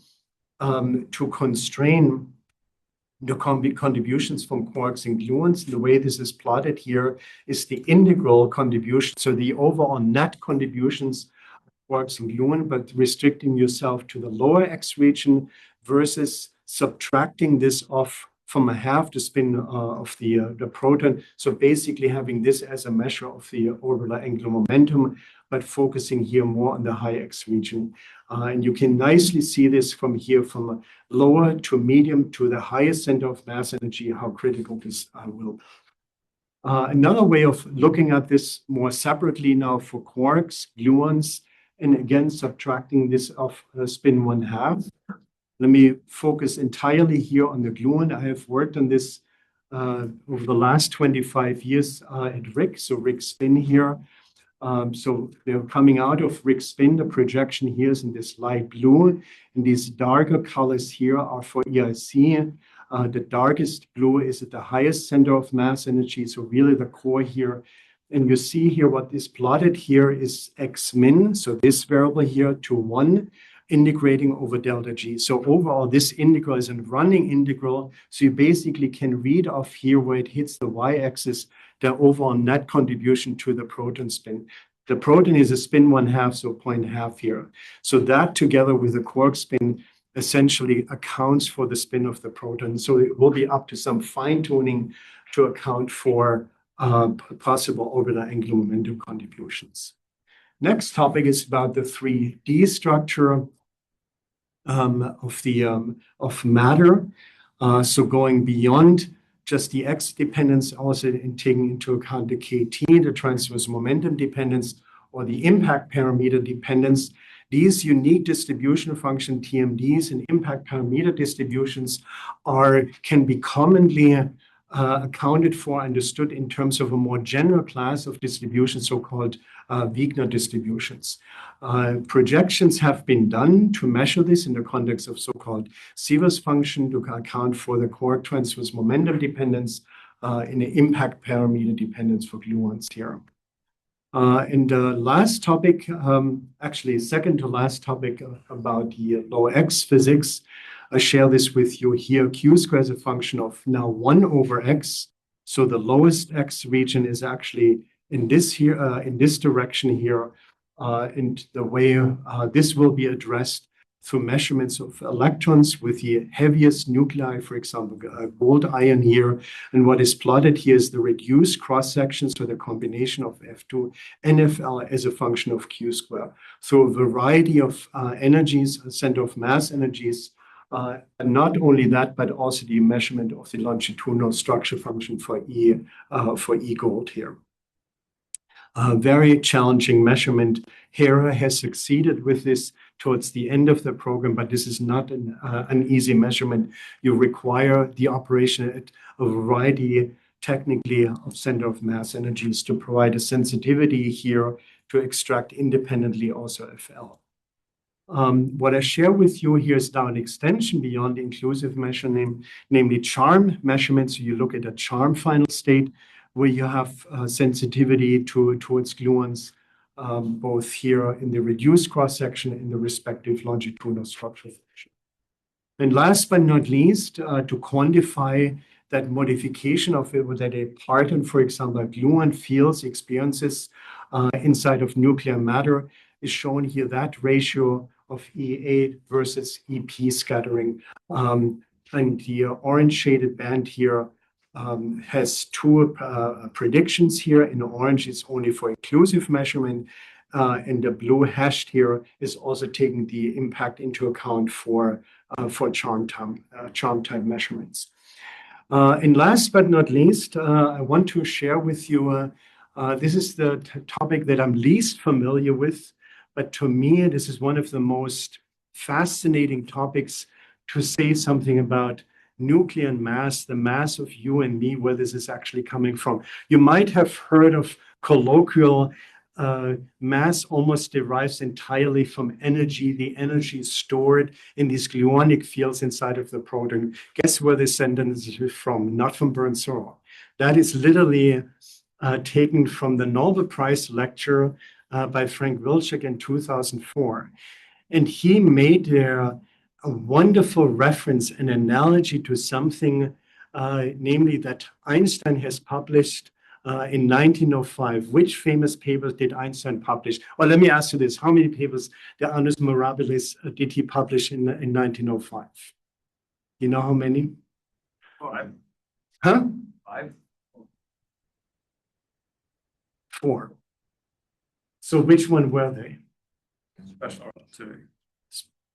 to constrain the contributions from quarks and gluons. The way this is plotted here is the integral contribution, so the overall net contributions of quarks and gluon, but restricting yourself to the lower X region versus subtracting this off from a half the spin of the proton. So basically having this as a measure of the orbital angular momentum, but focusing here more on the high X region. And you can nicely see this from here, from lower to medium to the highest center of mass energy, how critical this will be. Another way of looking at this more separately now for quarks, gluons, and again, subtracting this off spin 1/2. Let me focus entirely here on the gluon. I have worked on this over the last 25 years at RIC, so RIC spin here. So they're coming out of RIC spin. The projection here is in this light blue, and these darker colors here are for EIC. The darkest blue is at the highest center of mass energy, so really the core here. And you see here what is plotted here is X min, so this variable here to 1, integrating over delta G. So overall, this integral is a running integral. So you basically can read off here where it hits the y-axis, the overall net contribution to the proton spin. The proton is a spin 1/2, so 0.5 here. So that together with the quark spin essentially accounts for the spin of the proton. So it will be up to some fine tuning to account for possible orbital angular momentum contributions. Next topic is about the 3D structure of matter. So going beyond just the X dependence, also in taking into account the KT, the transverse momentum dependence, or the impact parameter dependence. these unique distribution function TMDs and impact parameter distributions can be commonly accounted for, understood in terms of a more general class of distributions, so-called Wigner distributions. Projections have been done to measure this in the context of so-called Sievers function to account for the quark transverse momentum dependence in the impact parameter dependence for gluons here. And the last topic, actually second to last topic about the low X physics, I share this with you here. Q squared is a function of now 1 over X. So the lowest X region is actually in this here, in this direction here. And the way this will be addressed through measurements of electrons with the heaviest nuclei, for example, gold ion here. And what is plotted here is the reduced cross section, so the combination of F2 and FL as a function of Q squared. So a variety of energies, center of mass energies, and not only that, but also the measurement of the longitudinal structure function for E gold here. Very challenging measurement. Hera has succeeded with this towards the end of the program, but this is not an easy measurement. You require the operation at a variety technically of center of mass energies to provide a sensitivity here to extract independently also FL. What I share with you here is now an extension beyond inclusive measurement, namely charm measurements. So you look at a charm final state where you have sensitivity towards gluons, both here in the reduced cross-section in the respective longitudinal structure function. And last but not least, to quantify that modification of it, that a parton, for example, a gluon feels, experiences inside of nuclear matter, is shown here, that ratio of E8 versus EP scattering. And the orange shaded band here has two predictions here. In orange, it's only for inclusive measurement. And the blue hashed here is also taking the impact into account for charm time measurements. And last but not least, I want to share with you, this is the topic that I'm least familiar with, but to me, this is one of the most fascinating topics to say something about nuclear mass, the mass of you and me, where this is actually coming from. You might have heard of colloquial mass almost derives entirely from energy. The energy is stored in these gluonic fields inside of the proton. Guess where this sentence is from? Not from Bernd Surrow. That is literally taken from the Nobel Prize lecture by Frank Wilczek in 2004. And he made there a wonderful reference, an analogy to something, namely that Einstein has published in 1905. Which famous papers did Einstein publish? Well, let me ask you this. How many papers, the Annus Mirabilis, did he publish in 1905? You know how many? 5. Huh? 5. 4. So which one were they? Special relativity.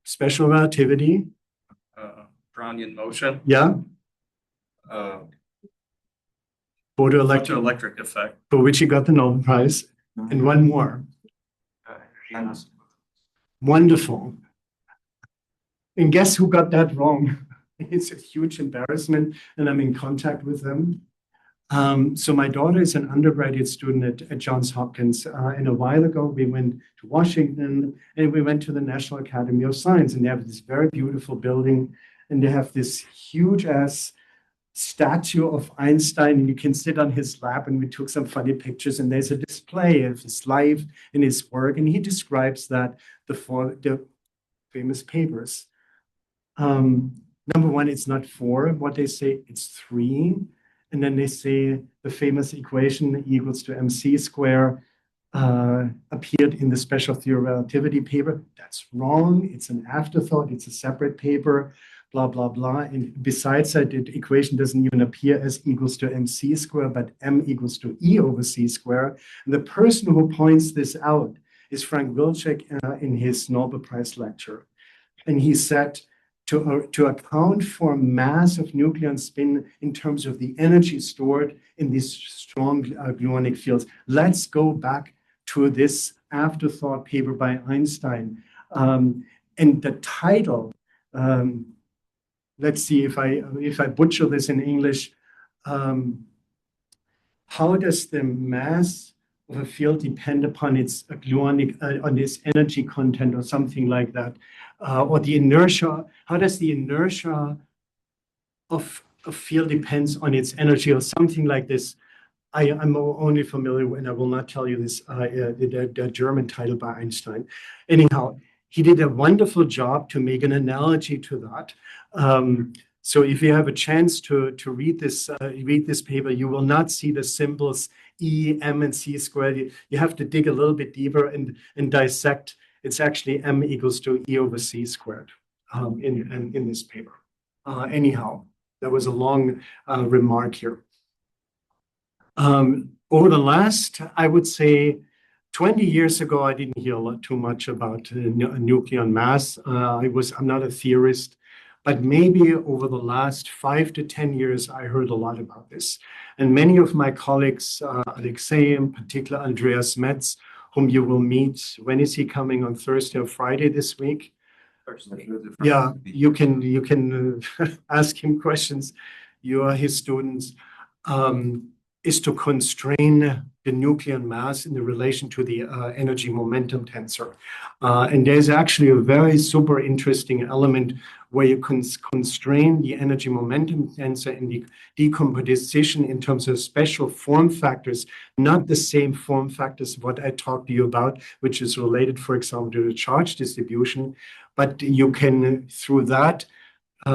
Special relativity. Brownian motion. Yeah. Photoelectric effect. For which he got the Nobel Prize. And one more. Wonderful. And guess who got that wrong? It's a huge embarrassment, and I'm in contact with them. So my daughter is an undergraduate student at Johns Hopkins. And a while ago, we went to Washington and we went to the National Academy of Science. And they have this very beautiful building. And they have this huge ass statue of Einstein. And you can sit on his lap. And we took some funny pictures. And there's a display of his life and his work. And he describes that the famous papers. Number one, it's not 4. What they say, it's 3. And then they say the famous equation E equals to mc square appeared in the special theory of relativity paper. That's wrong. It's an afterthought. It's a separate paper, blah, blah, blah. And besides that, the equation doesn't even appear as equals to mc square, but m equals to E over c square. And the person who points this out is Frank Wilczek in his Nobel Prize lecture. And he said, to account for mass of nucleon spin in terms of the energy stored in these strong gluonic fields, let's go back to this afterthought paper by Einstein. And the title, let's see if I butcher this in English. How does the mass of a field depend upon its gluonic, on its energy content or something like that? Or the inertia, how does the inertia of a field depends on its energy or something like this? I'm only familiar, and I will not tell you this, the German title by Einstein. Anyhow, he did a wonderful job to make an analogy to that. So if you have a chance to read this paper, you will not see the symbols E, M, and C squared. You have to dig a little bit deeper and dissect. It's actually M equals to E over C squared in this paper. Anyhow, that was a long remark here. Over the last, I would say, 20 years ago, I didn't hear too much about nuclear mass. I'm not a theorist, but maybe over the last 5 to 10 years, I heard a lot about this. And many of my colleagues, Alexei in particular, Andreas Metz, whom you will meet, when is he coming, on Thursday or Friday this week? Thursday. Yeah, you can ask him questions. You are his students. Is to constrain the nuclear mass in the relation to the energy momentum tensor. And there's actually a very super interesting element where you can constrain the energy momentum tensor in the decomposition in terms of special form factors, not the same form factors what I talked to you about, which is related, for example, to the charge distribution, but you can, through that,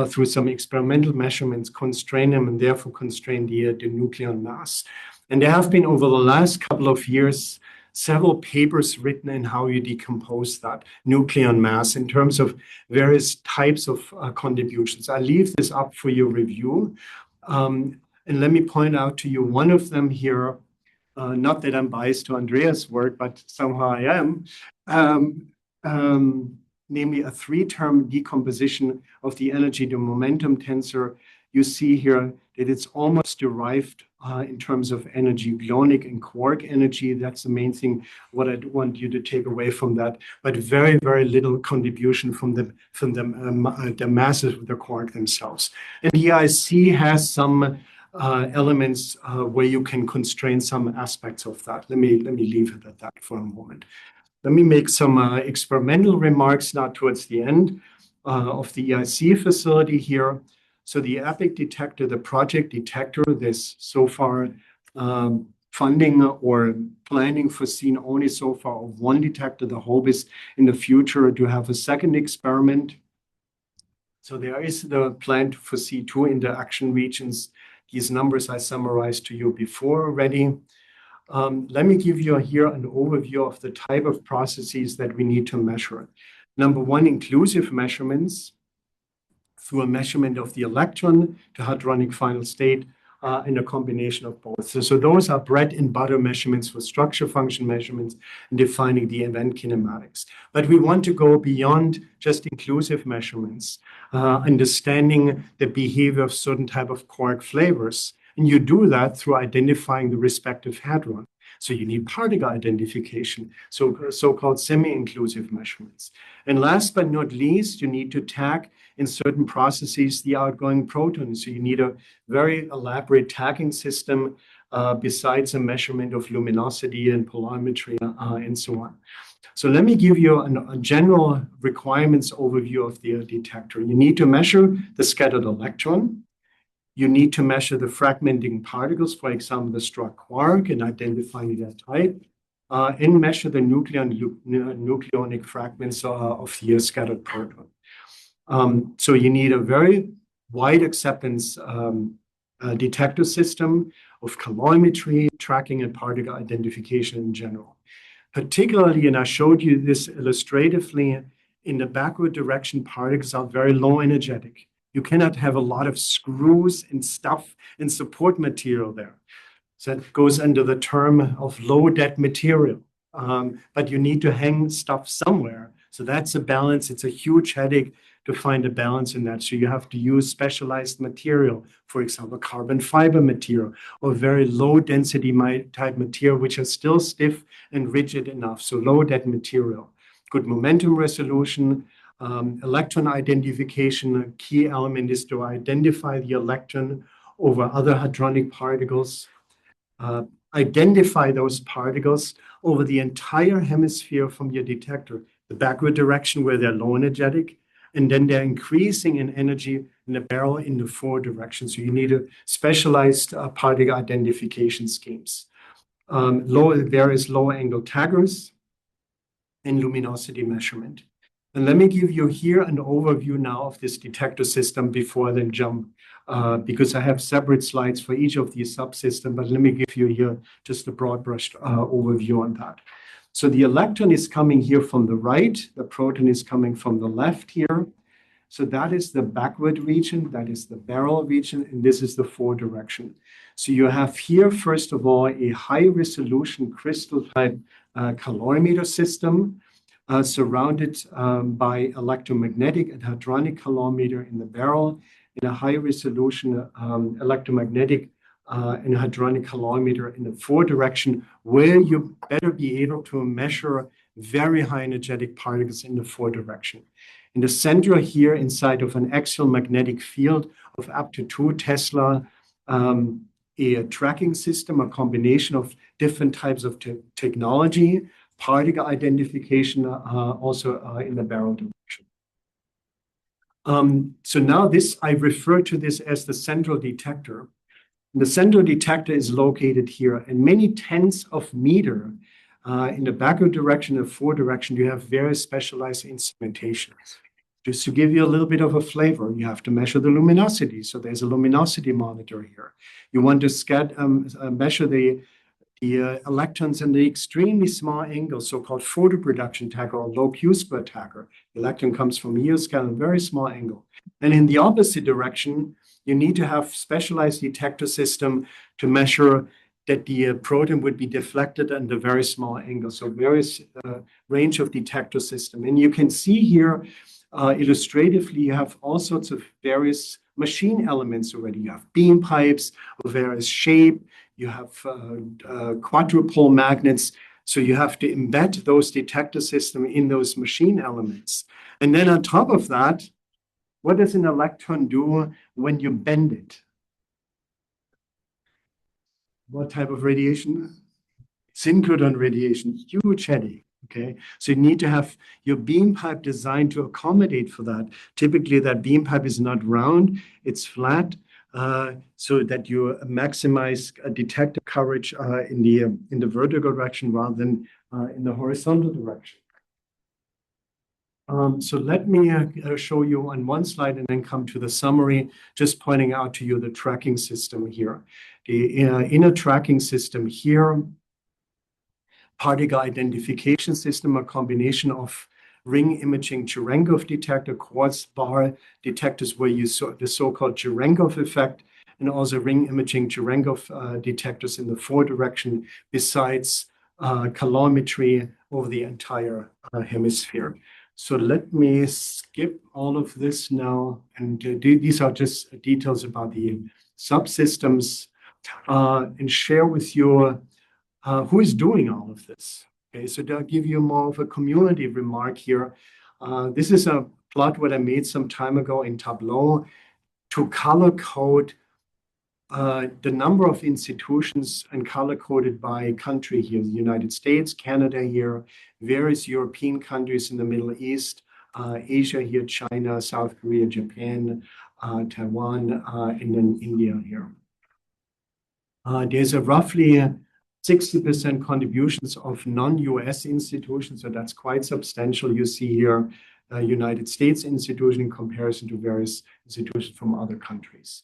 through some experimental measurements, constrain them and therefore constrain the nuclear mass. And there have been, over the last couple of years, several papers written in how you decompose that nuclear mass in terms of various types of contributions. I leave this up for your review. And let me point out to you one of them here, not that I'm biased to Andreas' work, but somehow I am. Namely a three-term decomposition of the energy to momentum tensor. You see here that it's almost derived in terms of energy, gluonic and quark energy. That's the main thing, what I want you to take away from that, but very, very little contribution from the masses of the quark themselves. And the EIC has some elements where you can constrain some aspects of that. Let me leave it at that for a moment. Let me make some experimental remarks now towards the end of the EIC facility here. So the EPIC detector, the project detector, there's so far funding or planning foreseen only so far of one detector. The hope is in the future to have a second experiment. So there is the plan to foresee 2 interaction regions. These numbers I summarized to you before already. Let me give you here an overview of the type of processes that we need to measure. Number one, inclusive measurements through a measurement of the electron to hadronic final state and a combination of both. So those are bread and butter measurements for structure function measurements and defining the event kinematics. But we want to go beyond just inclusive measurements, understanding the behavior of certain type of quark flavors. And you do that through identifying the respective hadron. So you need particle identification, so-called semi-inclusive measurements. And last but not least, you need to tag in certain processes the outgoing protons. So you need a very elaborate tagging system besides a measurement of luminosity and polarimetry and so on. So let me give you a general requirements overview of the detector. You need to measure the scattered electron. You need to measure the fragmenting particles, for example, the struck quark, and identifying their type, and measure the nucleonic fragments of the scattered proton. So you need a very wide acceptance detector system of calorimetry, tracking, and particle identification in general. Particularly, and I showed you this illustratively, in the backward direction, particles are very low energetic. You cannot have a lot of screws and stuff and support material there. So that goes under the term of low dead material. But you need to hang stuff somewhere. So that's a balance. It's a huge headache to find a balance in that. So you have to use specialized material, for example, carbon fiber material or very low density type material, which are still stiff and rigid enough. So low dead material. good momentum resolution, electron identification. A key element is to identify the electron over other hadronic particles, identify those particles over the entire hemisphere from your detector, the backward direction where they're low energetic, and then they're increasing in energy in the barrel in the forward direction. So you need a specialized particle identification schemes. Various low angle taggers and luminosity measurement. And let me give you here an overview now of this detector system before I then jump, because I have separate slides for each of these subsystems, but let me give you here just a broad brush overview on that. So the electron is coming here from the right, the proton is coming from the left here. So that is the backward region, that is the barrel region, and this is the forward direction. So you have here, first of all, a high resolution crystal type calorimeter system surrounded by electromagnetic and hadronic calorimeter in the barrel, and a high resolution electromagnetic and hadronic calorimeter in the forward direction, where you better be able to measure very high energetic particles in the forward direction. In the center here, inside of an axial magnetic field of up to 2 Tesla, a tracking system, a combination of different types of technology, particle identification, also in the barrel direction. So now I refer to this as the central detector. The central detector is located here, and many tens of meters in the backward direction and forward direction, you have very specialized instrumentation. Just to give you a little bit of a flavor, you have to measure the luminosity. So there's a luminosity monitor here. You want to measure the electrons in the extremely small angle, so-called photoproduction tagger or low Q-square tagger. The electron comes from here, scale, a very small angle. And in the opposite direction, you need to have specialized detector system to measure that the proton would be deflected at a very small angle. So various range of detector system. And you can see here, illustratively, you have all sorts of various machine elements already. You have beam pipes of various shape. You have quadrupole magnets. So you have to embed those detector systems in those machine elements. And then on top of that, what does an electron do when you bend it? What type of radiation? Synchrotron radiation, huge headache. Okay, so you need to have your beam pipe designed to accommodate for that. Typically, that beam pipe is not round, it's flat, so that you maximize detector coverage in the vertical direction rather than in the horizontal direction. So let me show you on one slide and then come to the summary, just pointing out to you the tracking system here. The inner tracking system here, particle identification system, a combination of ring imaging Cherenkov detector, quartz bar detectors where you saw the so-called Cherenkov effect, and also ring imaging Cherenkov detectors in the forward direction, besides calorimetry over the entire hemisphere. So let me skip all of this now, and these are just details about the subsystems, and share with you who is doing all of this. Okay, so I'll give you more of a community remark here. This is a plot what I made some time ago in Tableau to color code the number of institutions and color coded by country here, the United States, Canada here, various European countries in the Middle East, Asia here, China, South Korea, Japan, Taiwan, and then India here. There's a roughly 60% contributions of non-US institutions, so that's quite substantial. You see here, United States institution in comparison to various institutions from other countries.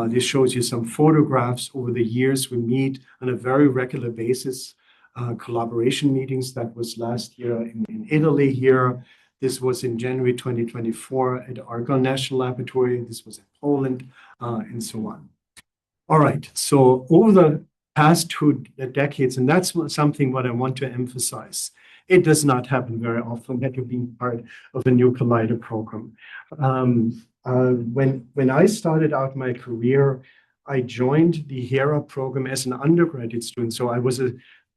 This shows you some photographs over the years. We meet on a very regular basis, collaboration meetings. That was last year in Italy here. This was in January 2024 at Argonne National Laboratory. This was in Poland, and so on. All right, so over the past 2 decades, and that's something what I want to emphasize. It does not happen very often that you're being part of a new Collider program. When I started out my career, I joined the HERA program as an undergraduate student. So I was a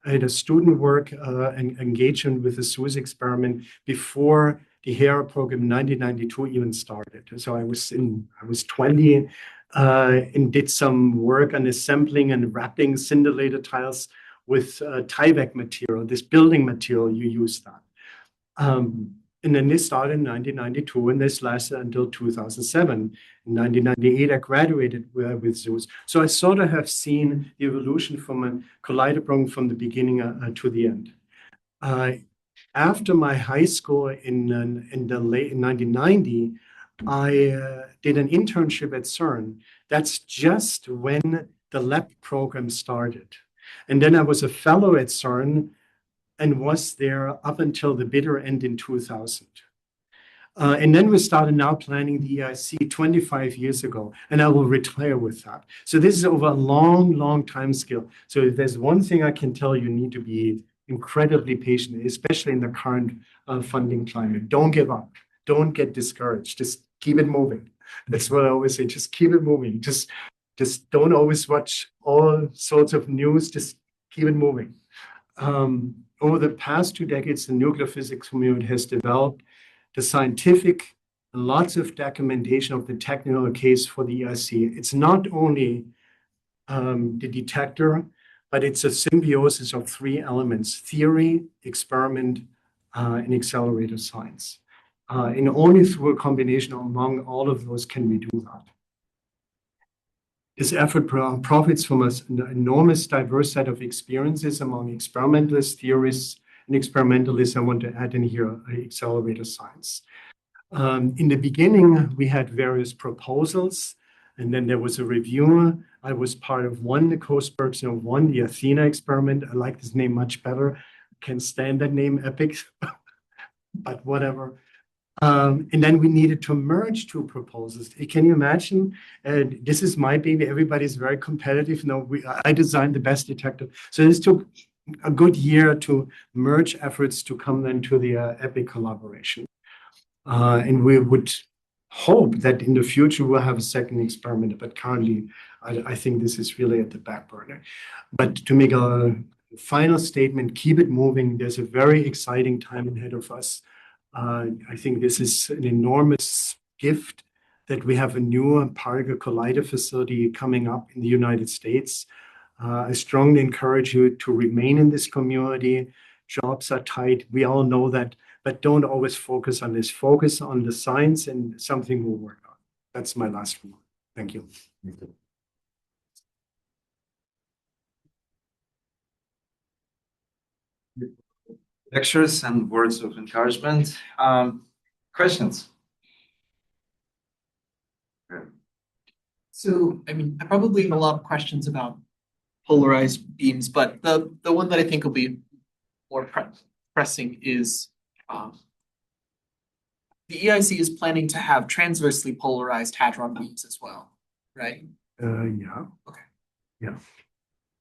I had a student work and engagement with the SUSE experiment before the HERA program in 1992 even started. So I was 20 and did some work on assembling and wrapping scintillator tiles with Tyvek material, this building material you use that. And then this started in 1992 and this lasted until 2007. In 1998, I graduated with SUSE. So I sort of have seen the evolution from a collider program from the beginning to the end. After my high school in the late 1990, I did an internship at CERN. That's just when the lab program started. And then I was a fellow at CERN and was there up until the bitter end in 2000. And then we started now planning the EIC 25 years ago, and I will retire with that. So this is over a long, long time scale. So if there's one thing I can tell you, you need to be incredibly patient, especially in the current funding climate. Don't give up. Don't get discouraged. Just keep it moving. That's what I always say. Just keep it moving. Just don't always watch all sorts of news. Just keep it moving. Over the past 2 decades, the nuclear physics community has developed the scientific, lots of documentation of the technical case for the EIC. It's not only the detector, but it's a symbiosis of 3 elements: theory, experiment, and accelerator science. And only through a combination among all of those can we do that. This effort profits from an enormous diverse set of experiences among experimentalists, theorists, and experimentalists. I want to add in here accelerator science. In the beginning, we had various proposals, and then there was a review. I was part of one, the co-spokesperson of one, the Athena experiment. I like this name much better. Can't stand that name, EPIC, but whatever. And then we needed to merge 2 proposals. Can you imagine? This is my baby. Everybody's very competitive. No, I designed the best detector. So this took a good year to merge efforts to come then to the EPIC collaboration. And we would hope that in the future we'll have a second experiment, but currently I think this is really at the back burner. But to make a final statement, keep it moving. There's a very exciting time ahead of us. I think this is an enormous gift that we have a new particle collider facility coming up in the United States. I strongly encourage you to remain in this community. Jobs are tight. We all know that, but don't always focus on this. Focus on the science and something we'll work on. That's my last one. Thank you. Lectures and words of encouragement. Questions? So, I mean, I probably have a lot of questions about polarized beams, but the one that I think will be more pressing is the EIC is planning to have transversely polarized hadron beams as well, right? Yeah. Okay. Yeah.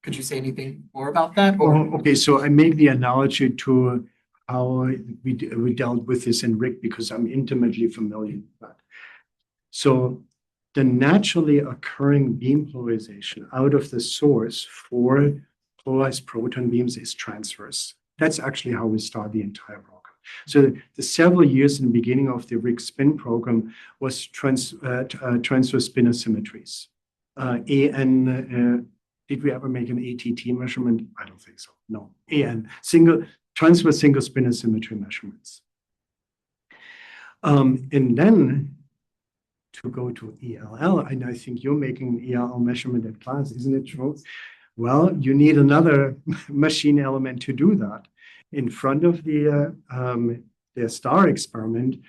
Could you say anything more about that? Or okay, so I make the analogy to how we dealt with this in RIC because I'm intimately familiar with that. So the naturally occurring beam polarization out of the source for polarized proton beams is transverse. That's actually how we start the entire program. So the several years in the beginning of the RIC spin program was transverse spin asymmetries. Did we ever make an ATT measurement? I don't think so. No. AN, transverse single spin asymmetry measurements. And then to go to ELL, and I think you're making an ELL measurement at class, isn't it true? Well, you need another machine element to do that. In front of the star experiment,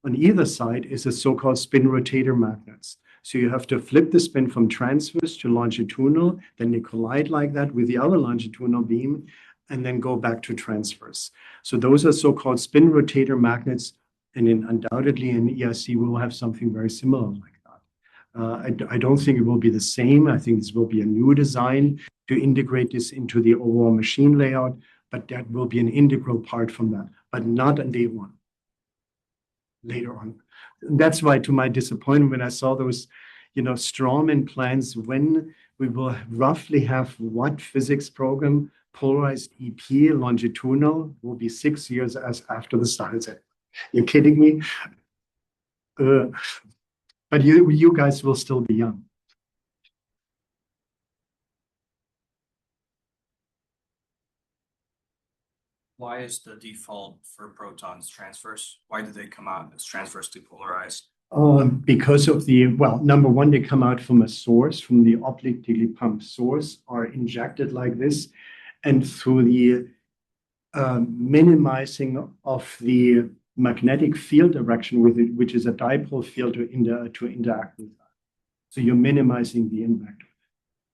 on either side is a so-called spin rotator magnets. So you have to flip the spin from transverse to longitudinal, then they collide like that with the other longitudinal beam, and then go back to transverse. So those are so-called spin rotator magnets, and undoubtedly in EIC we'll have something very similar like that. I don't think it will be the same. I think this will be a new design to integrate this into the overall machine layout, but that will be an integral part from that, but not on day one, later on. That's why, to my disappointment, when I saw those, strawman plans, when we will roughly have what physics program, polarized EP longitudinal will be 6 years as after the started set. You're kidding me? But you guys will still be young. Why is the default for protons transverse? Why do they come out as transversely polarized? Because of number one, they come out from a source, from the obliquely pumped source, are injected like this, and through the minimizing of the magnetic field direction with it, which is a dipole field to interact with that. So you're minimizing the impact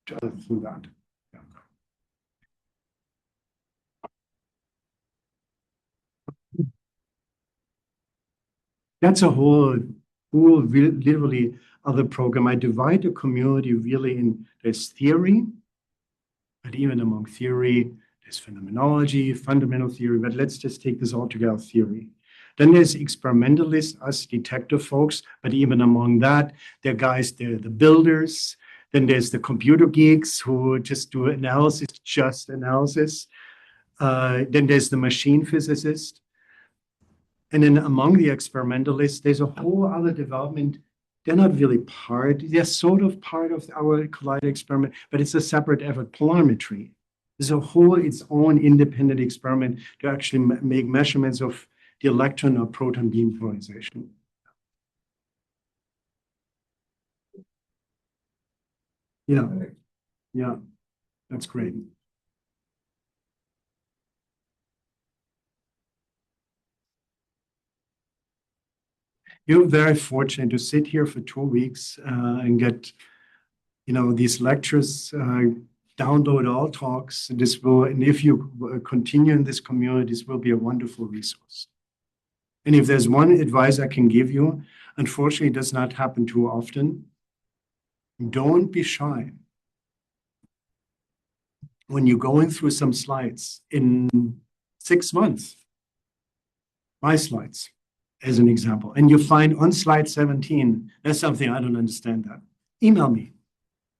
through that. Yeah. That's a whole literally other program. I divide the community really in there's theory, but even among theory, there's phenomenology, fundamental theory, but let's just take this all together, theory. Then there's experimentalists, us detector folks, but even among that, there are guys, they're the builders. Then there's the computer geeks who just do analysis, just analysis. Then there's the machine physicist. And then among the experimentalists, there's a whole other development. They're not really they're sort of part of our collider experiment, but it's a separate effort, polarimetry. There's a whole its own independent experiment to actually make measurements of the electron or proton beam polarization. Yeah, yeah, that's great. You're very fortunate to sit here for 2 weeks and get, these lectures. Download all talks. And if you continue in this community, this will be a wonderful resource. And if there's one advice I can give you, unfortunately, it does not happen too often. Don't be shy. When you're going through some slides in 6 months, my slides, as an example, and you find on slide 17, there's something I don't understand that. Email me.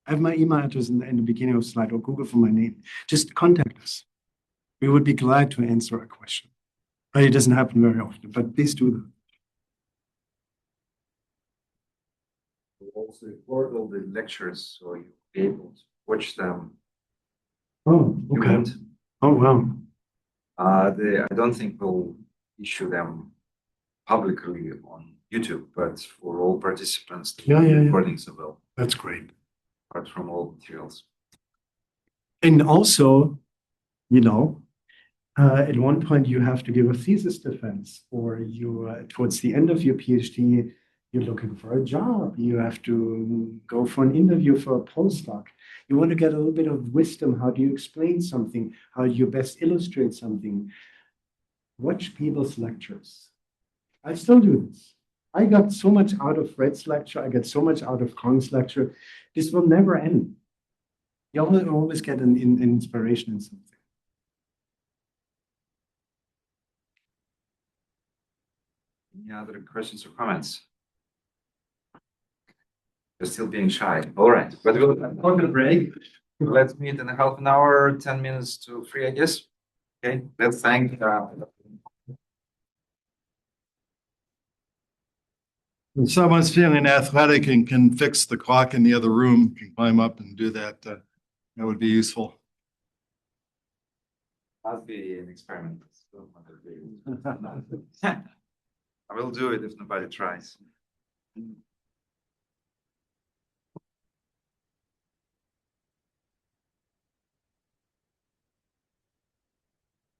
I have my email address in the beginning of the slide, or Google for my name. Just contact us. We would be glad to answer a question. But it doesn't happen very often, but please do that. We'll also record all the lectures so you'll be able to watch them. Oh, okay. Oh, wow. I don't think we'll issue them publicly on YouTube, but for all participants, the recordings will. That's great. Apart from all materials. And also, at one point you have to give a thesis defense, or you towards the end of your PhD, you're looking for a job. You have to go for an interview for a postdoc. You want to get a little bit of wisdom. How do you explain something? How do you best illustrate something? Watch people's lectures. I still do this. I got so much out of Fred's lecture. I get so much out of Kong's lecture. This will never end. You always get an inspiration in something. Any other questions or comments? You're still being shy. All right, but we'll take a break. Let's meet in a half an hour, 10 minutes to 3, I guess. Okay, let's thank. If someone's feeling athletic and can fix the clock in the other room, can climb up and do that, that would be useful. Must be an experiment. I will do it if nobody tries.